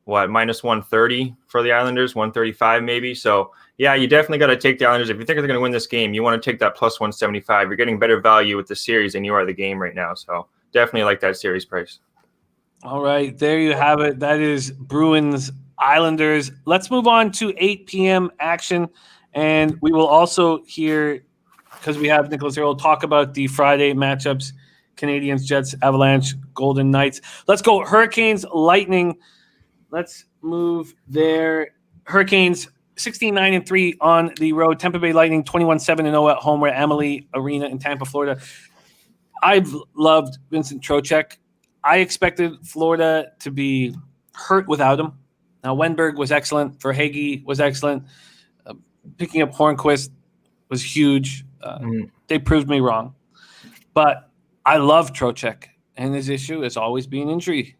minus 130 for the Islanders, 135 maybe. So, yeah, you definitely got to take the Islanders. If you think they're going to win this game, you want to take that plus 175. You're getting better value with the series than you are the game right now. So definitely like that series price. All right, there you have it. That is Bruins Islanders. Let's move on to 8 p.m. action. And we will also hear, because we have Nicholas Earle, talk about the Friday matchups. Canadiens, Jets, Avalanche, Golden Knights. Let's go Hurricanes, Lightning. Let's move there. Hurricanes 16-9-3 on the road. Tampa Bay Lightning 21-7-0 at home. We're at Amalie Arena in Tampa, Florida. I've loved Vincent Trocheck. I expected Florida to be hurt without him. Now, Wenberg was excellent. Verhaeghe was excellent. Picking up Hornquist was huge. They proved me wrong. But I love Trocheck, and his issue has always been injury.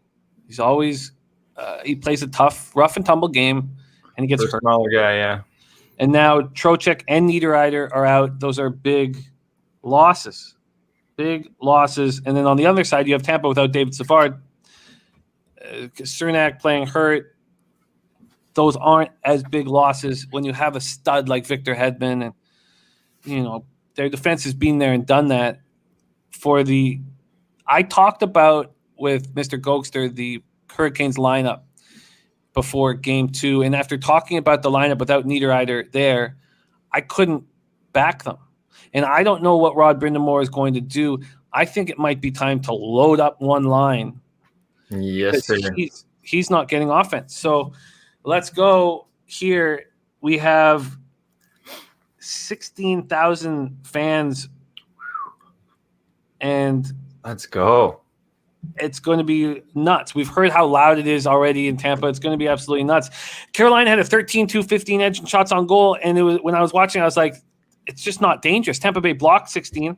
He's always he plays a tough, rough and tumble game, and he gets hurt. Smaller guy, yeah. And now Trocheck and Niederreiter are out. Those are big losses. Big losses. And then on the other side, you have Tampa without David Savard. Cernak playing hurt. Those aren't as big losses when you have a stud like Victor Hedman. And, their defense has been there and done that. I talked about with Mr. Gogster the Hurricanes lineup before game 2. And after talking about the lineup without Niederreiter there, I couldn't back them. And I don't know what Rod Brindamore is going to do. I think it might be time to load up one line. Yes, sir. He's not getting offense. So let's go here. We have 16,000 fans. And let's go. It's going to be nuts. We've heard how loud it is already in Tampa. It's going to be absolutely nuts. Carolina had a 13-2-15 edge in shots on goal. And it was when I was watching, I was like, it's just not dangerous. Tampa Bay blocked 16.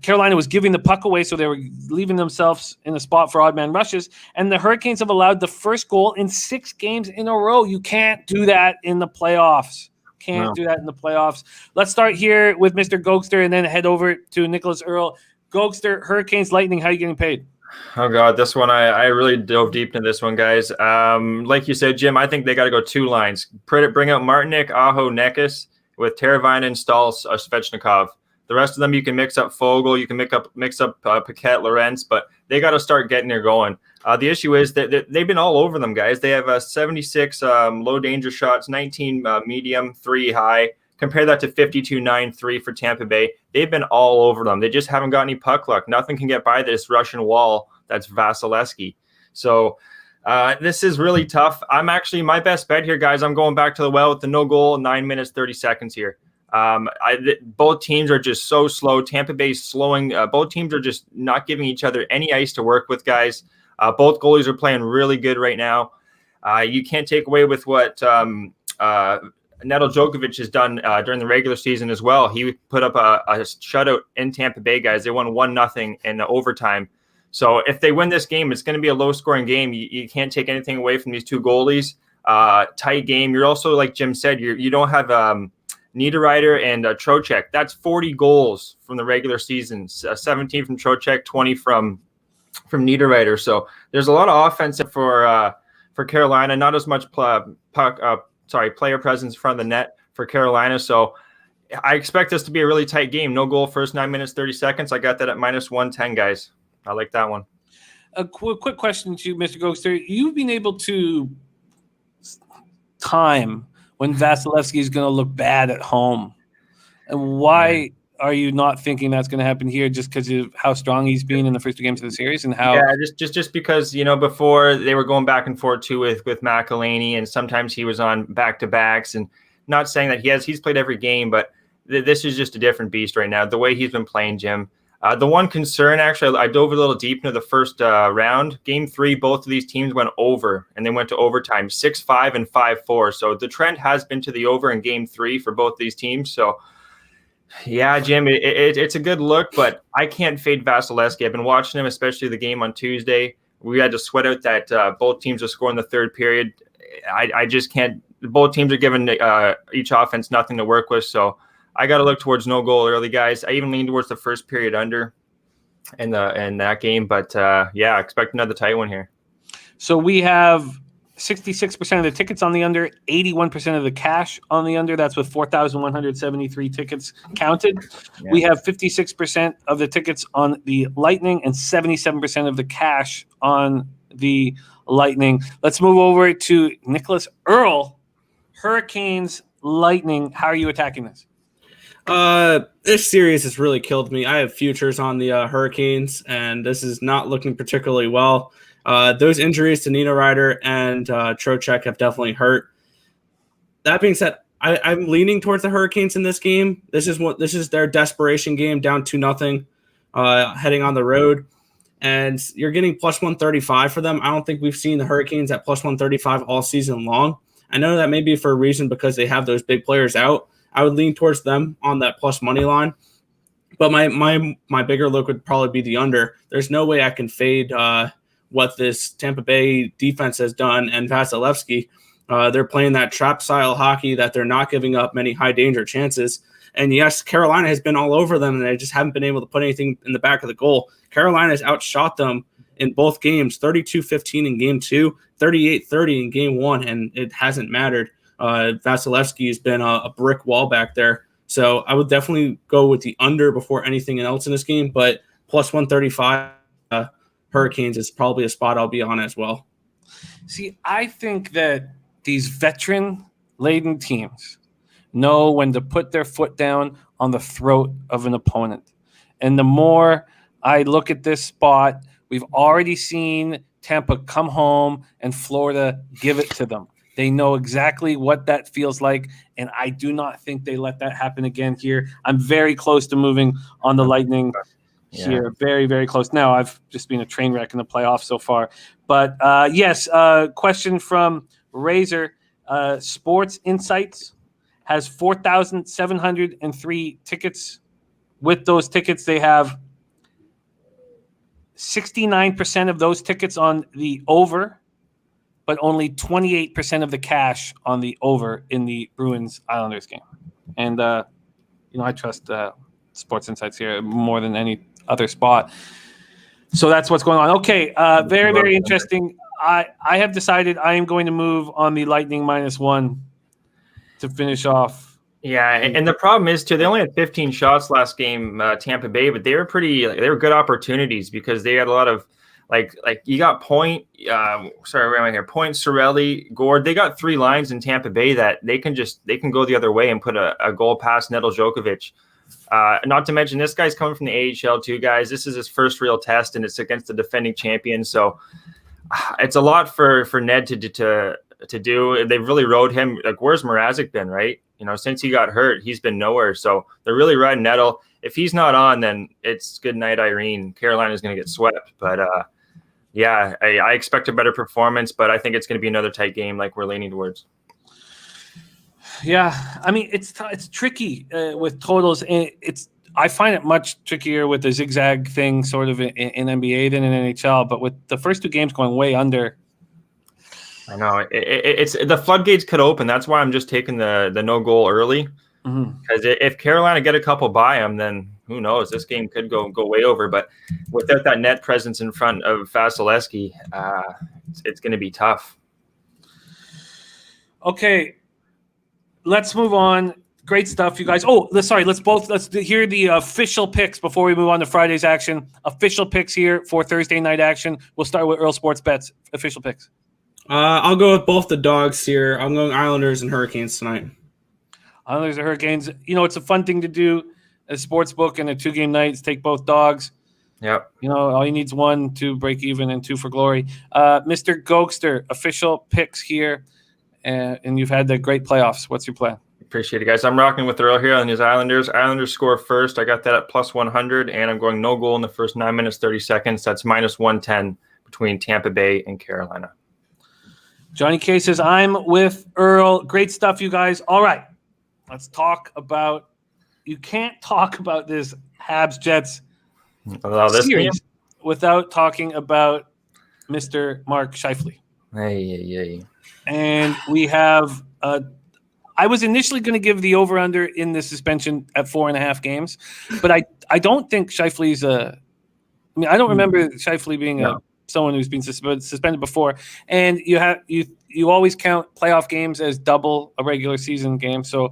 Carolina was giving the puck away, so they were leaving themselves in a spot for odd man rushes. And the Hurricanes have allowed the first goal in 6 games in a row. You can't do that in the playoffs. Do that in the playoffs. Let's start here with Mr. Gogster and then head over to Nicholas Earle. Gogster, Hurricanes, Lightning, how are you getting paid? Oh, God, this one, I really dove deep into this one, guys. Like you said, Jim, I think they got to go 2 lines. Bring out Martinic, Aho, Nekes with Teravainen, Stahl, Svechnikov. The rest of them, you can mix up Fogle, you can mix up Paquette, Lorentz, but they got to start getting there going. The issue is that they've been all over them, guys. They have 76 low danger shots, 19 medium, 3 high. Compare that to 52-9-3 for Tampa Bay. They've been all over them. They just haven't got any puck luck. Nothing can get by this Russian wall that's Vasilevsky. So this is really tough. I'm actually my best bet here, guys. I'm going back to the well with the no goal, 9 minutes, 30 seconds here. Both teams are just so slow. Tampa Bay's slowing. Both teams are just not giving each other any ice to work with, guys. Both goalies are playing really good right now. You can't take away with what Neto Djokovic has done during the regular season as well. He put up a shutout in Tampa Bay, guys. They won 1-0 in the overtime. So if they win this game, it's going to be a low-scoring game. You can't take anything away from these 2 goalies. Tight game. You're also, like Jim said, you don't have Niederreiter and Trocheck. That's 40 goals from the regular season. 17 from Trocheck, 20 from Niederreiter. So there's a lot of offense for Carolina. Not as much player presence in front of the net for Carolina. So I expect this to be a really tight game. No goal first 9 minutes, 30 seconds. I got that at -110, guys. I like that one. A quick question to you, Mr. Gogster. You've been able to time when Vasilevsky is going to look bad at home. And why are you not thinking that's going to happen here just because of how strong he's been in the first 2 games of the series and how? Yeah, just because, before they were going back and forth too with McElhaney, and sometimes he was on back-to-backs, and not saying that he's played every game, but this is just a different beast right now, the way he's been playing, Jim. The one concern, actually, I dove a little deep into the first round. Game 3, both of these teams went over, and they went to overtime, 6-5 and 5-4. So the trend has been to the over in Game 3 for both these teams. So, yeah, Jim, it's a good look, but I can't fade Vasilevsky. I've been watching him, especially the game on Tuesday. We had to sweat out that both teams are scoring the third period. I just can't. Both teams are giving each offense nothing to work with, so I got to look towards no goal early, guys. I even lean towards the first period under in that game. But, yeah, expect another tight one here. So we have 66% of the tickets on the under, 81% of the cash on the under. That's with 4,173 tickets counted. Yeah. We have 56% of the tickets on the Lightning and 77% of the cash on the Lightning. Let's move over to Nicholas Earle. Hurricanes, Lightning. How are you attacking this? This series has really killed me. I have futures on the Hurricanes, and this is not looking particularly well. Those injuries to Niederreiter and Trocheck have definitely hurt. That being said, I'm leaning towards the Hurricanes in this game. This is their desperation game, down 2-0, heading on the road. and you're getting plus 135 for them. I don't think we've seen the Hurricanes at plus 135 all season long. I know that may be for a reason because they have those big players out. I would lean towards them on that plus money line. But my bigger look would probably be the under. There's no way I can fade what this Tampa Bay defense has done and Vasilevsky. They're playing that trap style hockey that they're not giving up many high danger chances. And yes, Carolina has been all over them, and they just haven't been able to put anything in the back of the goal. Carolina has outshot them in both games, 32-15 in game 2, 38-30 in game 1, and it hasn't mattered. Vasilevsky has been a brick wall back there. So I would definitely go with the under before anything else in this game, but plus 135 Hurricanes is probably a spot I'll be on as well. See, I think that these veteran-laden teams know when to put their foot down on the throat of an opponent. And the more I look at this spot, we've already seen Tampa come home and Florida give it to them. They know exactly what that feels like, and I do not think they let that happen again here. I'm very close to moving on the Lightning here. Very, very close. Now, I've just been a train wreck in the playoffs so far. But, yes, question from Razor. Sports Insights has 4,703 tickets. With those tickets, they have 69% of those tickets on the over, but only 28% of the cash on the over in the Bruins Islanders game. And, I trust Sports Insights here more than any other spot. So that's what's going on. Okay, very, very interesting. I have decided I am going to move on the Lightning -1 to finish off. Yeah, and the problem is, too, they only had 15 shots last game, Tampa Bay, but they were good opportunities because they had a lot of, like you got Point, where am I here? Point, Cirelli, Gord. They got 3 lines in Tampa Bay that they can go the other way and put a goal past Nedeljkovic. Not to mention this guy's coming from the AHL too, guys. This is his first real test, and it's against the defending champion. So it's a lot for Ned to do. They've really rode him. Like, where's Mrazek been, right? Since he got hurt, he's been nowhere. So they're really riding Nettle. If he's not on, then it's good night, Irene. Carolina's going to get swept. But I expect a better performance, but I think it's going to be another tight game like we're leaning towards. Yeah, I mean, it's tricky with totals. I find it much trickier with the zigzag thing sort of in NBA than in NHL. But with the first 2 games going way under, I know it's the floodgates could open. That's why I'm just taking the no goal early. Because if Carolina get a couple by them, then who knows? This game could go way over. But without that net presence in front of Vasilevsky, it's going to be tough. Okay, let's move on. Great stuff, you guys. Oh, let's hear the official picks before we move on to Friday's action. Official picks here for Thursday night action. We'll start with Earle Sports Bets. Official picks. I'll go with both the dogs here. I'm going Islanders and Hurricanes tonight. Islanders and Hurricanes. It's a fun thing to do. A sports book and a 2-game night. Take both dogs. Yep. All you need is 1 to break even and 2 for glory. Mr. Gogster, official picks here. And you've had the great playoffs. What's your plan? Appreciate it, guys. I'm rocking with Earle here on these Islanders. Islanders score first. I got that at plus 100, and I'm going no goal in the first 9 minutes, 30 seconds. That's minus 110 between Tampa Bay and Carolina. Johnny K says, I'm with Earle. Great stuff, you guys. All right. Let's talk about – you can't talk about this Habs-Jets series without talking about Mr. Mark Scheifele. Hey. And we have I was initially going to give the over-under in the suspension at 4.5 games, but I don't think Scheifele's I don't remember Scheifele being someone who's been suspended before. And you always count playoff games as double a regular season game. So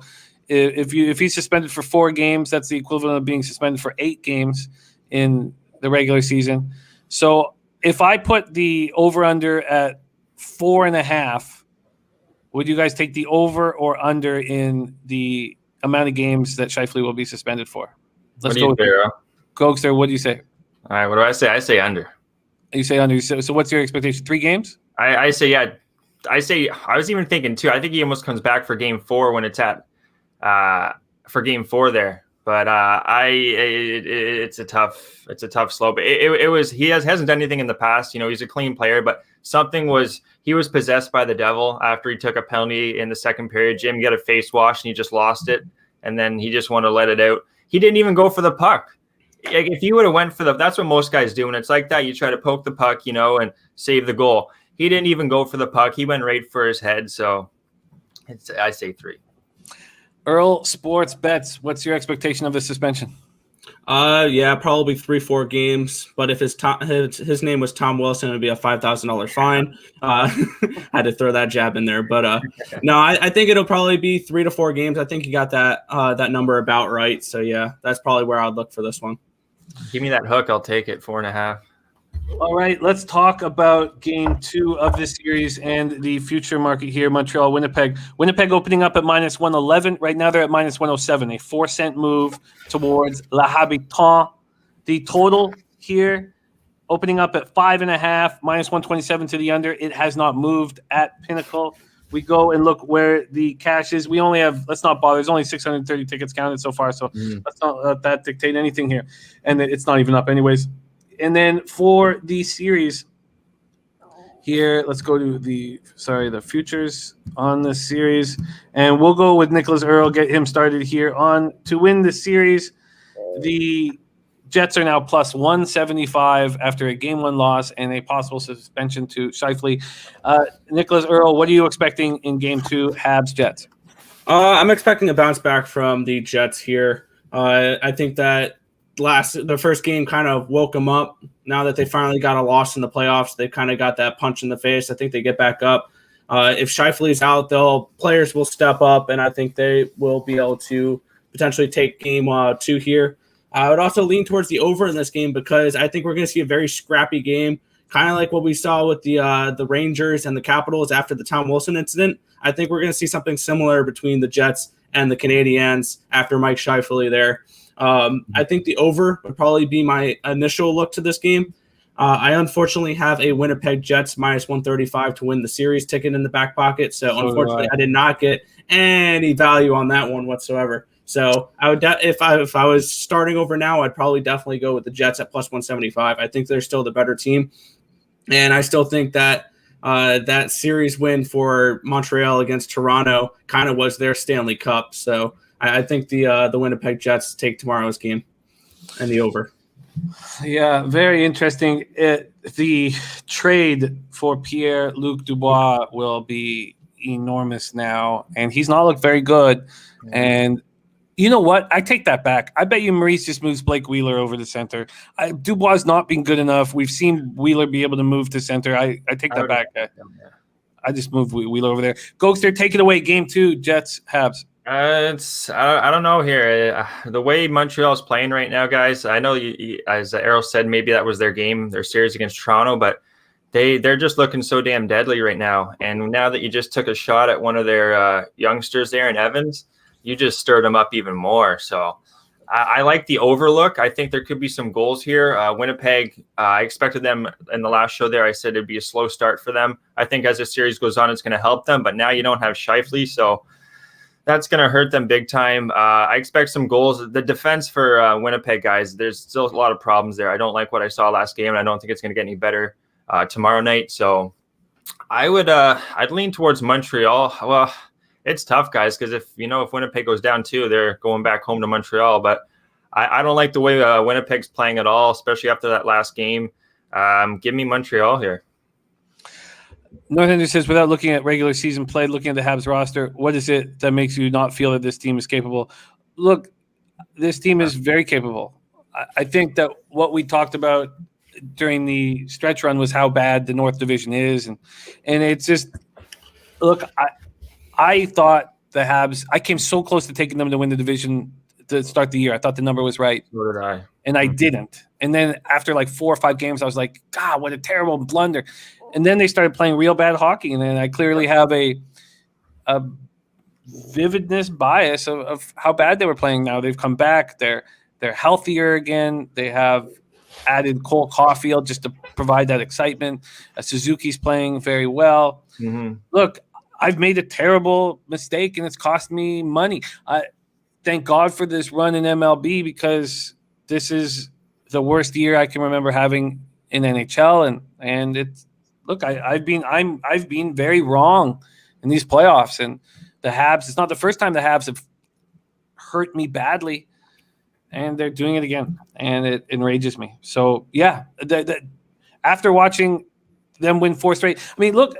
if he's suspended for 4 games, that's the equivalent of being suspended for 8 games in the regular season. So if I put the over-under at 4.5, would you guys take the over or under in the amount of games that Scheifele will be suspended for? Let's go with Gogster. What do you say? All right, what do I say? I say under. You say under. So what's your expectation? 3 games? I say, yeah. I was even thinking, too. I think he almost comes back for game 4 when it's at for game 4 there. But it's a tough slope. It was he hasn't done anything in the past. He's a clean player, but he was possessed by the devil after he took a penalty in the second period. Jim got a face wash and he just lost it, and then he just wanted to let it out. He didn't even go for the puck. Like, if he would have went for that's what most guys do, and it's like that. You try to poke the puck, and save the goal. He didn't even go for the puck. He went right for his head. So I say 3. Earle, sports bets. What's your expectation of the suspension? Yeah, probably 3-4 games. But if his name was Tom Wilson, it'd be a $5,000 fine. Had to throw that jab in there, but no, I think it'll probably be 3 to 4 games. I think you got that number about right. So yeah, that's probably where I'd look for this one. Give me that hook. I'll take it. 4.5. All right, let's talk about game 2 of this series and the future market here. Montreal, Winnipeg. Winnipeg opening up at minus 111. Right now they're at minus 107, a 4-cent move towards La Habitant. The total here opening up at 5.5, minus 127 to the under. It has not moved at Pinnacle. We go and look where the cash is. We only have, let's not bother. There's only 630 tickets counted so far, so let's not let that dictate anything here. And it's not even up anyways. And then for the series here, let's go to the futures on the series. And we'll go with Nicholas Earle, get him started here on to win the series. The Jets are now plus 175 after a game 1 loss and a possible suspension to Scheifele. Nicholas Earle, what are you expecting in game 2, Habs Jets? I'm expecting a bounce back from the Jets here. I think that the first game kind of woke them up. Now that they finally got a loss in the playoffs, they kind of got that punch in the face. I think they get back up. If Scheifele's out, players will step up, and I think they will be able to potentially take game 2 here. I would also lean towards the over in this game because I think we're going to see a very scrappy game, kind of like what we saw with the Rangers and the Capitals after the Tom Wilson incident. I think we're going to see something similar between the Jets and the Canadiens after Mike Scheifele there. I think the over would probably be my initial look to this game. I unfortunately have a Winnipeg Jets minus 135 to win the series ticket in the back pocket. So unfortunately, I did not get any value on that one whatsoever. So I would, if I was starting over now, I'd probably definitely go with the Jets at plus 175. I think they're still the better team, and I still think that that series win for Montreal against Toronto kind of was their Stanley Cup. So I think the Winnipeg Jets take tomorrow's game and the over. Yeah, very interesting. The trade for Pierre-Luc Dubois will be enormous now, and he's not looked very good. And you know what? I take that back. I bet you Maurice just moves Blake Wheeler over to center. Dubois has not been good enough. We've seen Wheeler be able to move to center. I take that back. I just moved Wheeler over there. Gogster, take it away. Game 2, Jets, Habs. I don't know here. The way Montreal's playing right now, guys, I know as Earle said, maybe that was their game, their series against Toronto, but they're just looking so damn deadly right now. And now that you just took a shot at one of their youngsters there in Evans, you just stirred them up even more. So I like the overlook. I think there could be some goals here. Winnipeg, I expected them in the last show there. I said it'd be a slow start for them. I think as the series goes on, it's going to help them. But now you don't have Scheifele, so that's going to hurt them big time. I expect some goals. The defense for Winnipeg, guys, there's still a lot of problems there. I don't like what I saw last game, and I don't think it's going to get any better tomorrow night. So I'd lean towards Montreal. Well, it's tough, guys, because if Winnipeg goes down 2, they're going back home to Montreal. But I don't like the way Winnipeg's playing at all, especially after that last game. Give me Montreal here. Northander says, without looking at regular season play, looking at the Habs roster, what is it that makes you not feel that this team is capable? Look, this team is very capable. I think that what we talked about during the stretch run was how bad the North Division is. And it's just, look, I thought the Habs, I came so close to taking them to win the division to start the year. I thought the number was right. So did I. And I didn't. And then after like 4 or 5 games, I was like, God, what a terrible blunder. And then they started playing real bad hockey. And then I clearly have a vividness bias of how bad they were playing now. They've come back. They're healthier again. They have added Cole Caulfield just to provide that excitement. Suzuki's playing very well. Mm-hmm. Look, I've made a terrible mistake, and it's cost me money. thank God for this run in MLB because this is the worst year I can remember having in NHL, and it's look, I've been very wrong in these playoffs, and the Habs. It's not the first time the Habs have hurt me badly, and they're doing it again, and it enrages me. So yeah, after watching them win 4 straight, I mean, look,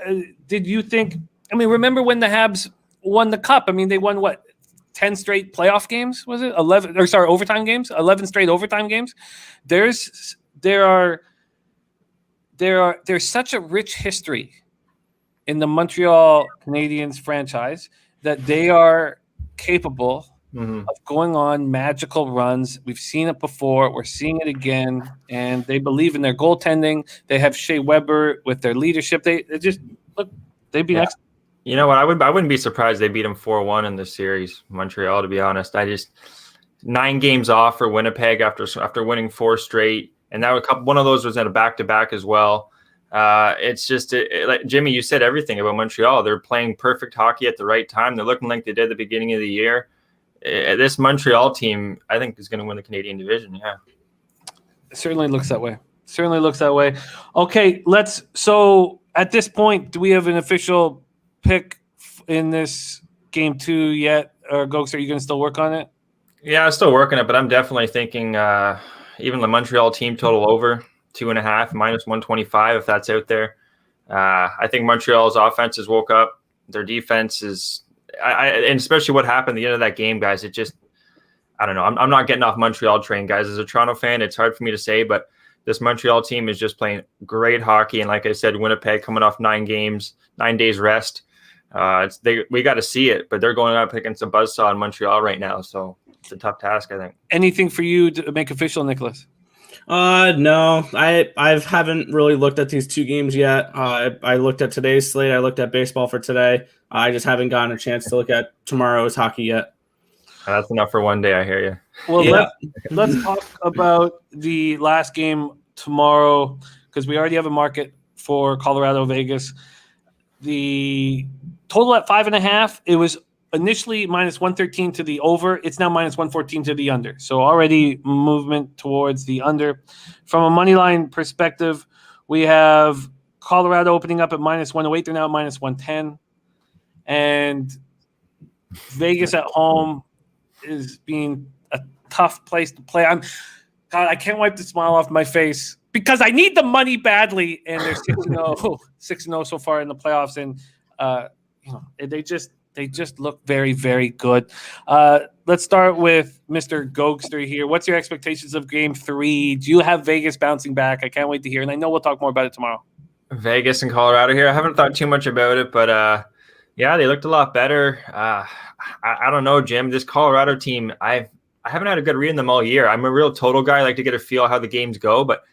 did you think? I mean, remember when the Habs won the Cup? I mean, they won what? 10 straight playoff games, was it? Overtime games? 11 straight overtime games. There's such a rich history in the Montreal Canadiens franchise that they are capable of going on magical runs. We've seen it before. We're seeing it again. And they believe in their goaltending. They have Shea Weber with their leadership. They just look, they'd be next. You know what? I wouldn't be surprised they beat them 4-1 in this series, Montreal, to be honest. 9 games off for Winnipeg after winning 4 straight. And one of those was in a back-to-back as well. It's just like Jimmy, you said everything about Montreal. They're playing perfect hockey at the right time. They're looking like they did at the beginning of the year. This Montreal team, I think, is going to win the Canadian division. Yeah, it certainly looks that way. Okay, so at this point, do we have an official pick in this game 2 yet? Or Gogster, are you going to still work on it? Yeah, I'm still working it, but I'm definitely thinking even the Montreal team total over 2.5 minus 125 if that's out there. I think Montreal's offense has woke up. Their defense is, and especially what happened at the end of that game, guys. It just, I don't know. I'm not getting off Montreal train, guys. As a Toronto fan, it's hard for me to say, but this Montreal team is just playing great hockey. And like I said, Winnipeg coming off 9 days rest. We got to see it, but they're going up against a buzzsaw in Montreal right now. So it's a tough task, I think. Anything for you to make official, Nicholas? No, I haven't really looked at these 2 games yet. I looked at today's slate. I looked at baseball for today. I just haven't gotten a chance to look at tomorrow's hockey yet. That's enough for one day. I hear you. Well, yeah. Let's talk about the last game tomorrow because we already have a market for Colorado Vegas. The total at 5.5. It was initially minus 113 to the over. It's now minus 114 to the under. So already movement towards the under. From a money line perspective, we have Colorado opening up at minus 108. They're now at minus 110. And Vegas at home is being a tough place to play. I can't wipe the smile off my face because I need the money badly. And they're 6-0 so far in the playoffs. And, they just look very, very good. Let's start with Mr. Gogster here. What's your expectations of Game 3? Do you have Vegas bouncing back? I can't wait to hear. And I know we'll talk more about it tomorrow. Vegas and Colorado here. I haven't thought too much about it, but yeah, they looked a lot better. I don't know, Jim. This Colorado team, I haven't had a good read on them all year. I'm a real total guy. I like to get a feel how the games go, but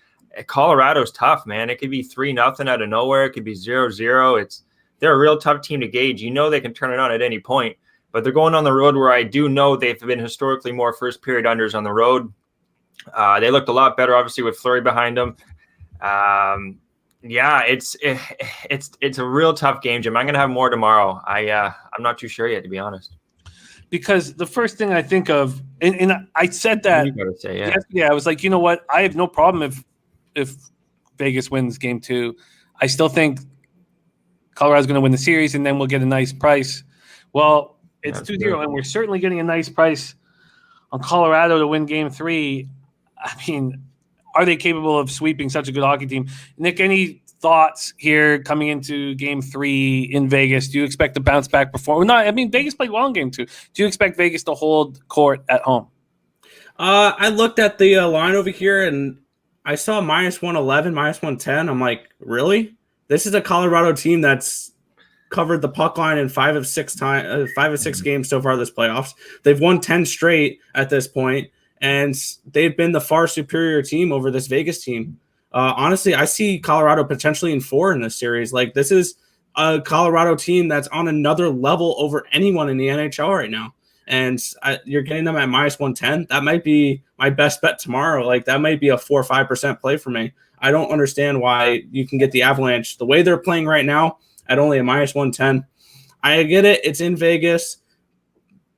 Colorado's tough, man. It could be 3-0 out of nowhere. It could be 0-0. They're a real tough team to gauge. You know they can turn it on at any point, but they're going on the road where I do know they've been historically more first period unders on the road. They looked a lot better, obviously, with Fleury behind them. Yeah, it's a real tough game, Jim. I'm going to have more tomorrow. I'm not too sure yet, to be honest. Because the first thing I think of, and I said that yesterday, I was like, you know what? I have no problem if Vegas wins Game 2. I still think Colorado's going to win the series, and then we'll get a nice price. Well, it's 2-0, and we're certainly getting a nice price on Colorado to win Game 3. I mean, are they capable of sweeping such a good hockey team? Nick, any thoughts here coming into Game 3 in Vegas? Do you expect to bounce back performance? No, I mean, Vegas played well in Game 2. Do you expect Vegas to hold court at home? I looked at the line over here, and I saw minus 111, minus 110. I'm like, really? This is a Colorado team that's covered the puck line in 5 of 6 games so far this playoffs. They've won 10 straight at this point, and they've been the far superior team over this Vegas team. Honestly, I see Colorado potentially in 4 in this series. Like, this is a Colorado team that's on another level over anyone in the NHL right now. And you're getting them at minus 110. That might be my best bet tomorrow. Like, that might be a 4 or 5% play for me. I don't understand why you can get the Avalanche the way they're playing right now at only a minus 110. I get it. It's in Vegas.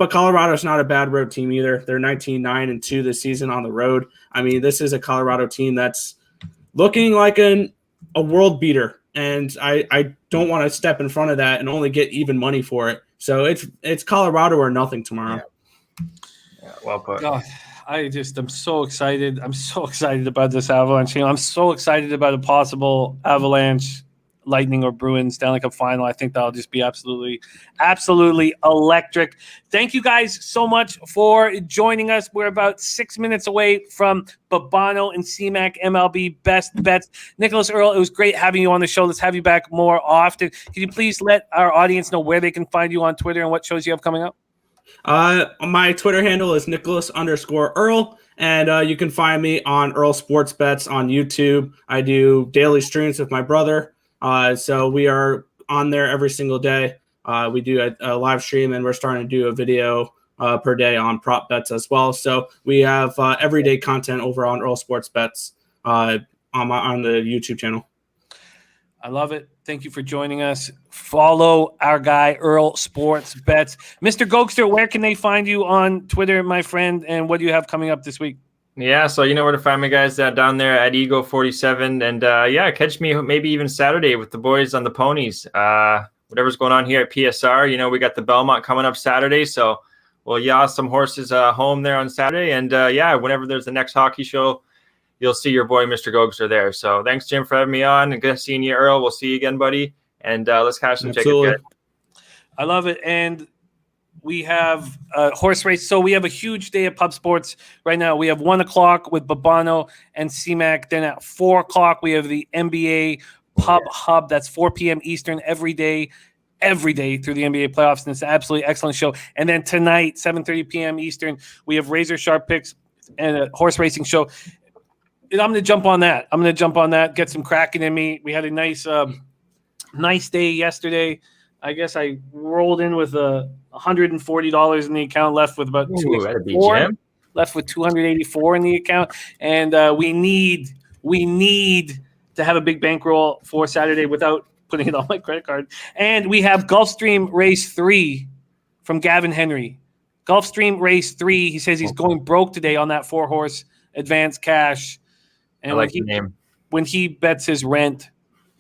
But Colorado's not a bad road team either. They're 19-9-2 this season on the road. I mean, this is a Colorado team that's looking like a world beater, and I don't want to step in front of that and only get even money for it. So it's Colorado or nothing tomorrow. Yeah, well put. God, I'm so excited. I'm so excited about this Avalanche team. I'm so excited about a possible Avalanche, Lightning, or Bruins Stanley Cup final. I think that'll just be absolutely electric. Thank you guys so much for joining us. We're about 6 minutes away from Babano and CMAC MLB Best Bets. Nicholas, Earle, it was great having you on the show. Let's have you back more often. Can you please let our audience know where they can find you on Twitter and what shows you have coming up? My Twitter handle is Nicholas_Earle, and you can find me on Earle Sports Bets on YouTube. I do daily streams with my brother. So we are on there every single day. We do a live stream, and we're starting to do a video per day on prop bets as well. So we have everyday content over on Earle Sports Bets on the YouTube channel. I love it. Thank you for joining us. Follow our guy, Earle Sports Bets. Mr. Gogster, where can they find you on Twitter, my friend, and what do you have coming up this week? Yeah, so you know where to find me, guys, down there at Ego47. And catch me maybe even Saturday with the boys on the ponies. Whatever's going on here at PSR. You know, we got the Belmont coming up Saturday, so we'll yaw some horses home there on Saturday. And whenever there's the next hockey show, you'll see your boy, Mr. Gogster, there. So thanks, Jim, for having me on. And good seeing you, Earle. We'll see you again, buddy. And let's cash some tickets. I love it. And we have a horse race. So we have a huge day of pub sports right now. We have 1 o'clock with Babano and CMAC. Then at 4 o'clock, we have the NBA Pub Hub. That's 4 p.m. Eastern every day through the NBA playoffs. And it's an absolutely excellent show. And then tonight, 7:30 p.m. Eastern, we have Razor Sharp Picks and a horse racing show. And I'm going to jump on that. Get some cracking in me. We had a nice day yesterday. I guess I rolled in with $140 in the account, left with about left with $284 in the account, and we need to have a big bankroll for Saturday without putting it on my credit card. And we have Gulfstream Race 3 from Gavin Henry. Gulfstream Race 3. He says he's going broke today on that 4-horse advanced cash. And I like the name. When he bets his rent,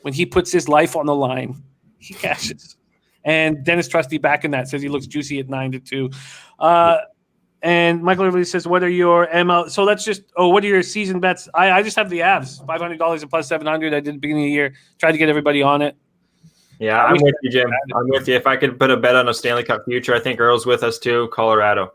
when he puts his life on the line, he cashes. And Dennis Trusty back in that says he looks juicy at 9-2. And Michael Everly says, what are your ML? So let's just, what are your season bets? I just have the Avs, $500 and plus 700. I did at the beginning of the year. Tried to get everybody on it. Yeah, I'm with you, Jim. I'm with you. If I could put a bet on a Stanley Cup future, I think Earle's with us too. Colorado.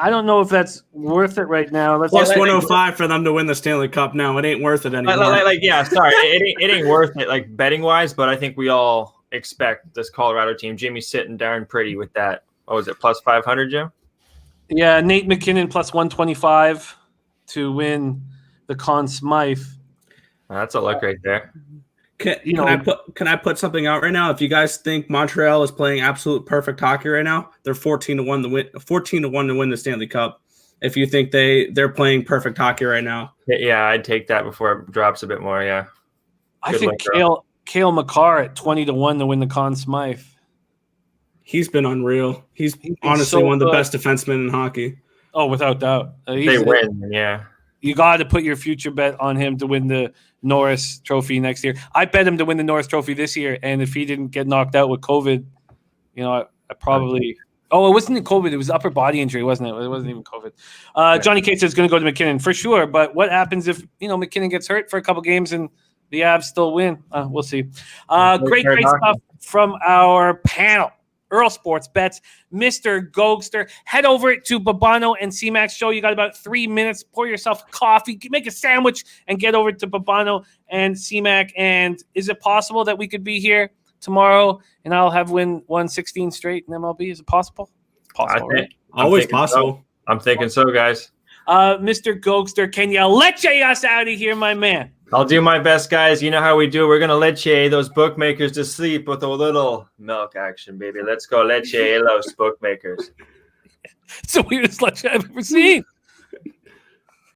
I don't know if that's worth it right now. Plus 105 for them to win the Stanley Cup now. It ain't worth it anymore. It ain't worth it, like betting wise, but I think we all expect this Colorado team. Jimmy's sitting darn pretty with that. What was it, plus 500, Jim? Yeah, Nate McKinnon plus 125 to win the Conn Smythe. That's a look right there. Can I put something out right now? If you guys think Montreal is playing absolute perfect hockey right now, they're 14-1 to win. 14-1 to win the Stanley Cup. If you think they're playing perfect hockey right now, yeah, I'd take that before it drops a bit more. Yeah, I think Cale Makar at 20-1 to win the Conn Smythe. He's been unreal. He's honestly one of the best defensemen in hockey. Oh, without doubt. They win, yeah. You got to put your future bet on him to win the Norris Trophy next year. I bet him to win the Norris Trophy this year, and if he didn't get knocked out with COVID, I probably – it wasn't COVID. It was upper body injury, wasn't it? It wasn't even COVID. Johnny Cates is going to go to McKinnon for sure, but what happens if, McKinnon gets hurt for a couple games and the Avs still win? We'll see. Great stuff from our panel. Earle Sports Bets, Mr. Gogster. Head over to Babano and CMAX show. You got about 3 minutes. Pour yourself a coffee, make a sandwich, and get over to Babano and CMAC. And is it possible that we could be here tomorrow and I'll have win 116 straight in MLB? Is it possible? Possible, right? Always possible. So. I'm thinking so, guys. Mr. Gogster, can you let us out of here, my man? I'll do my best, guys. You know how we do. We're going to let those bookmakers to sleep with a little milk action, baby. Let's go, los bookmakers. It's the weirdest let I've ever seen.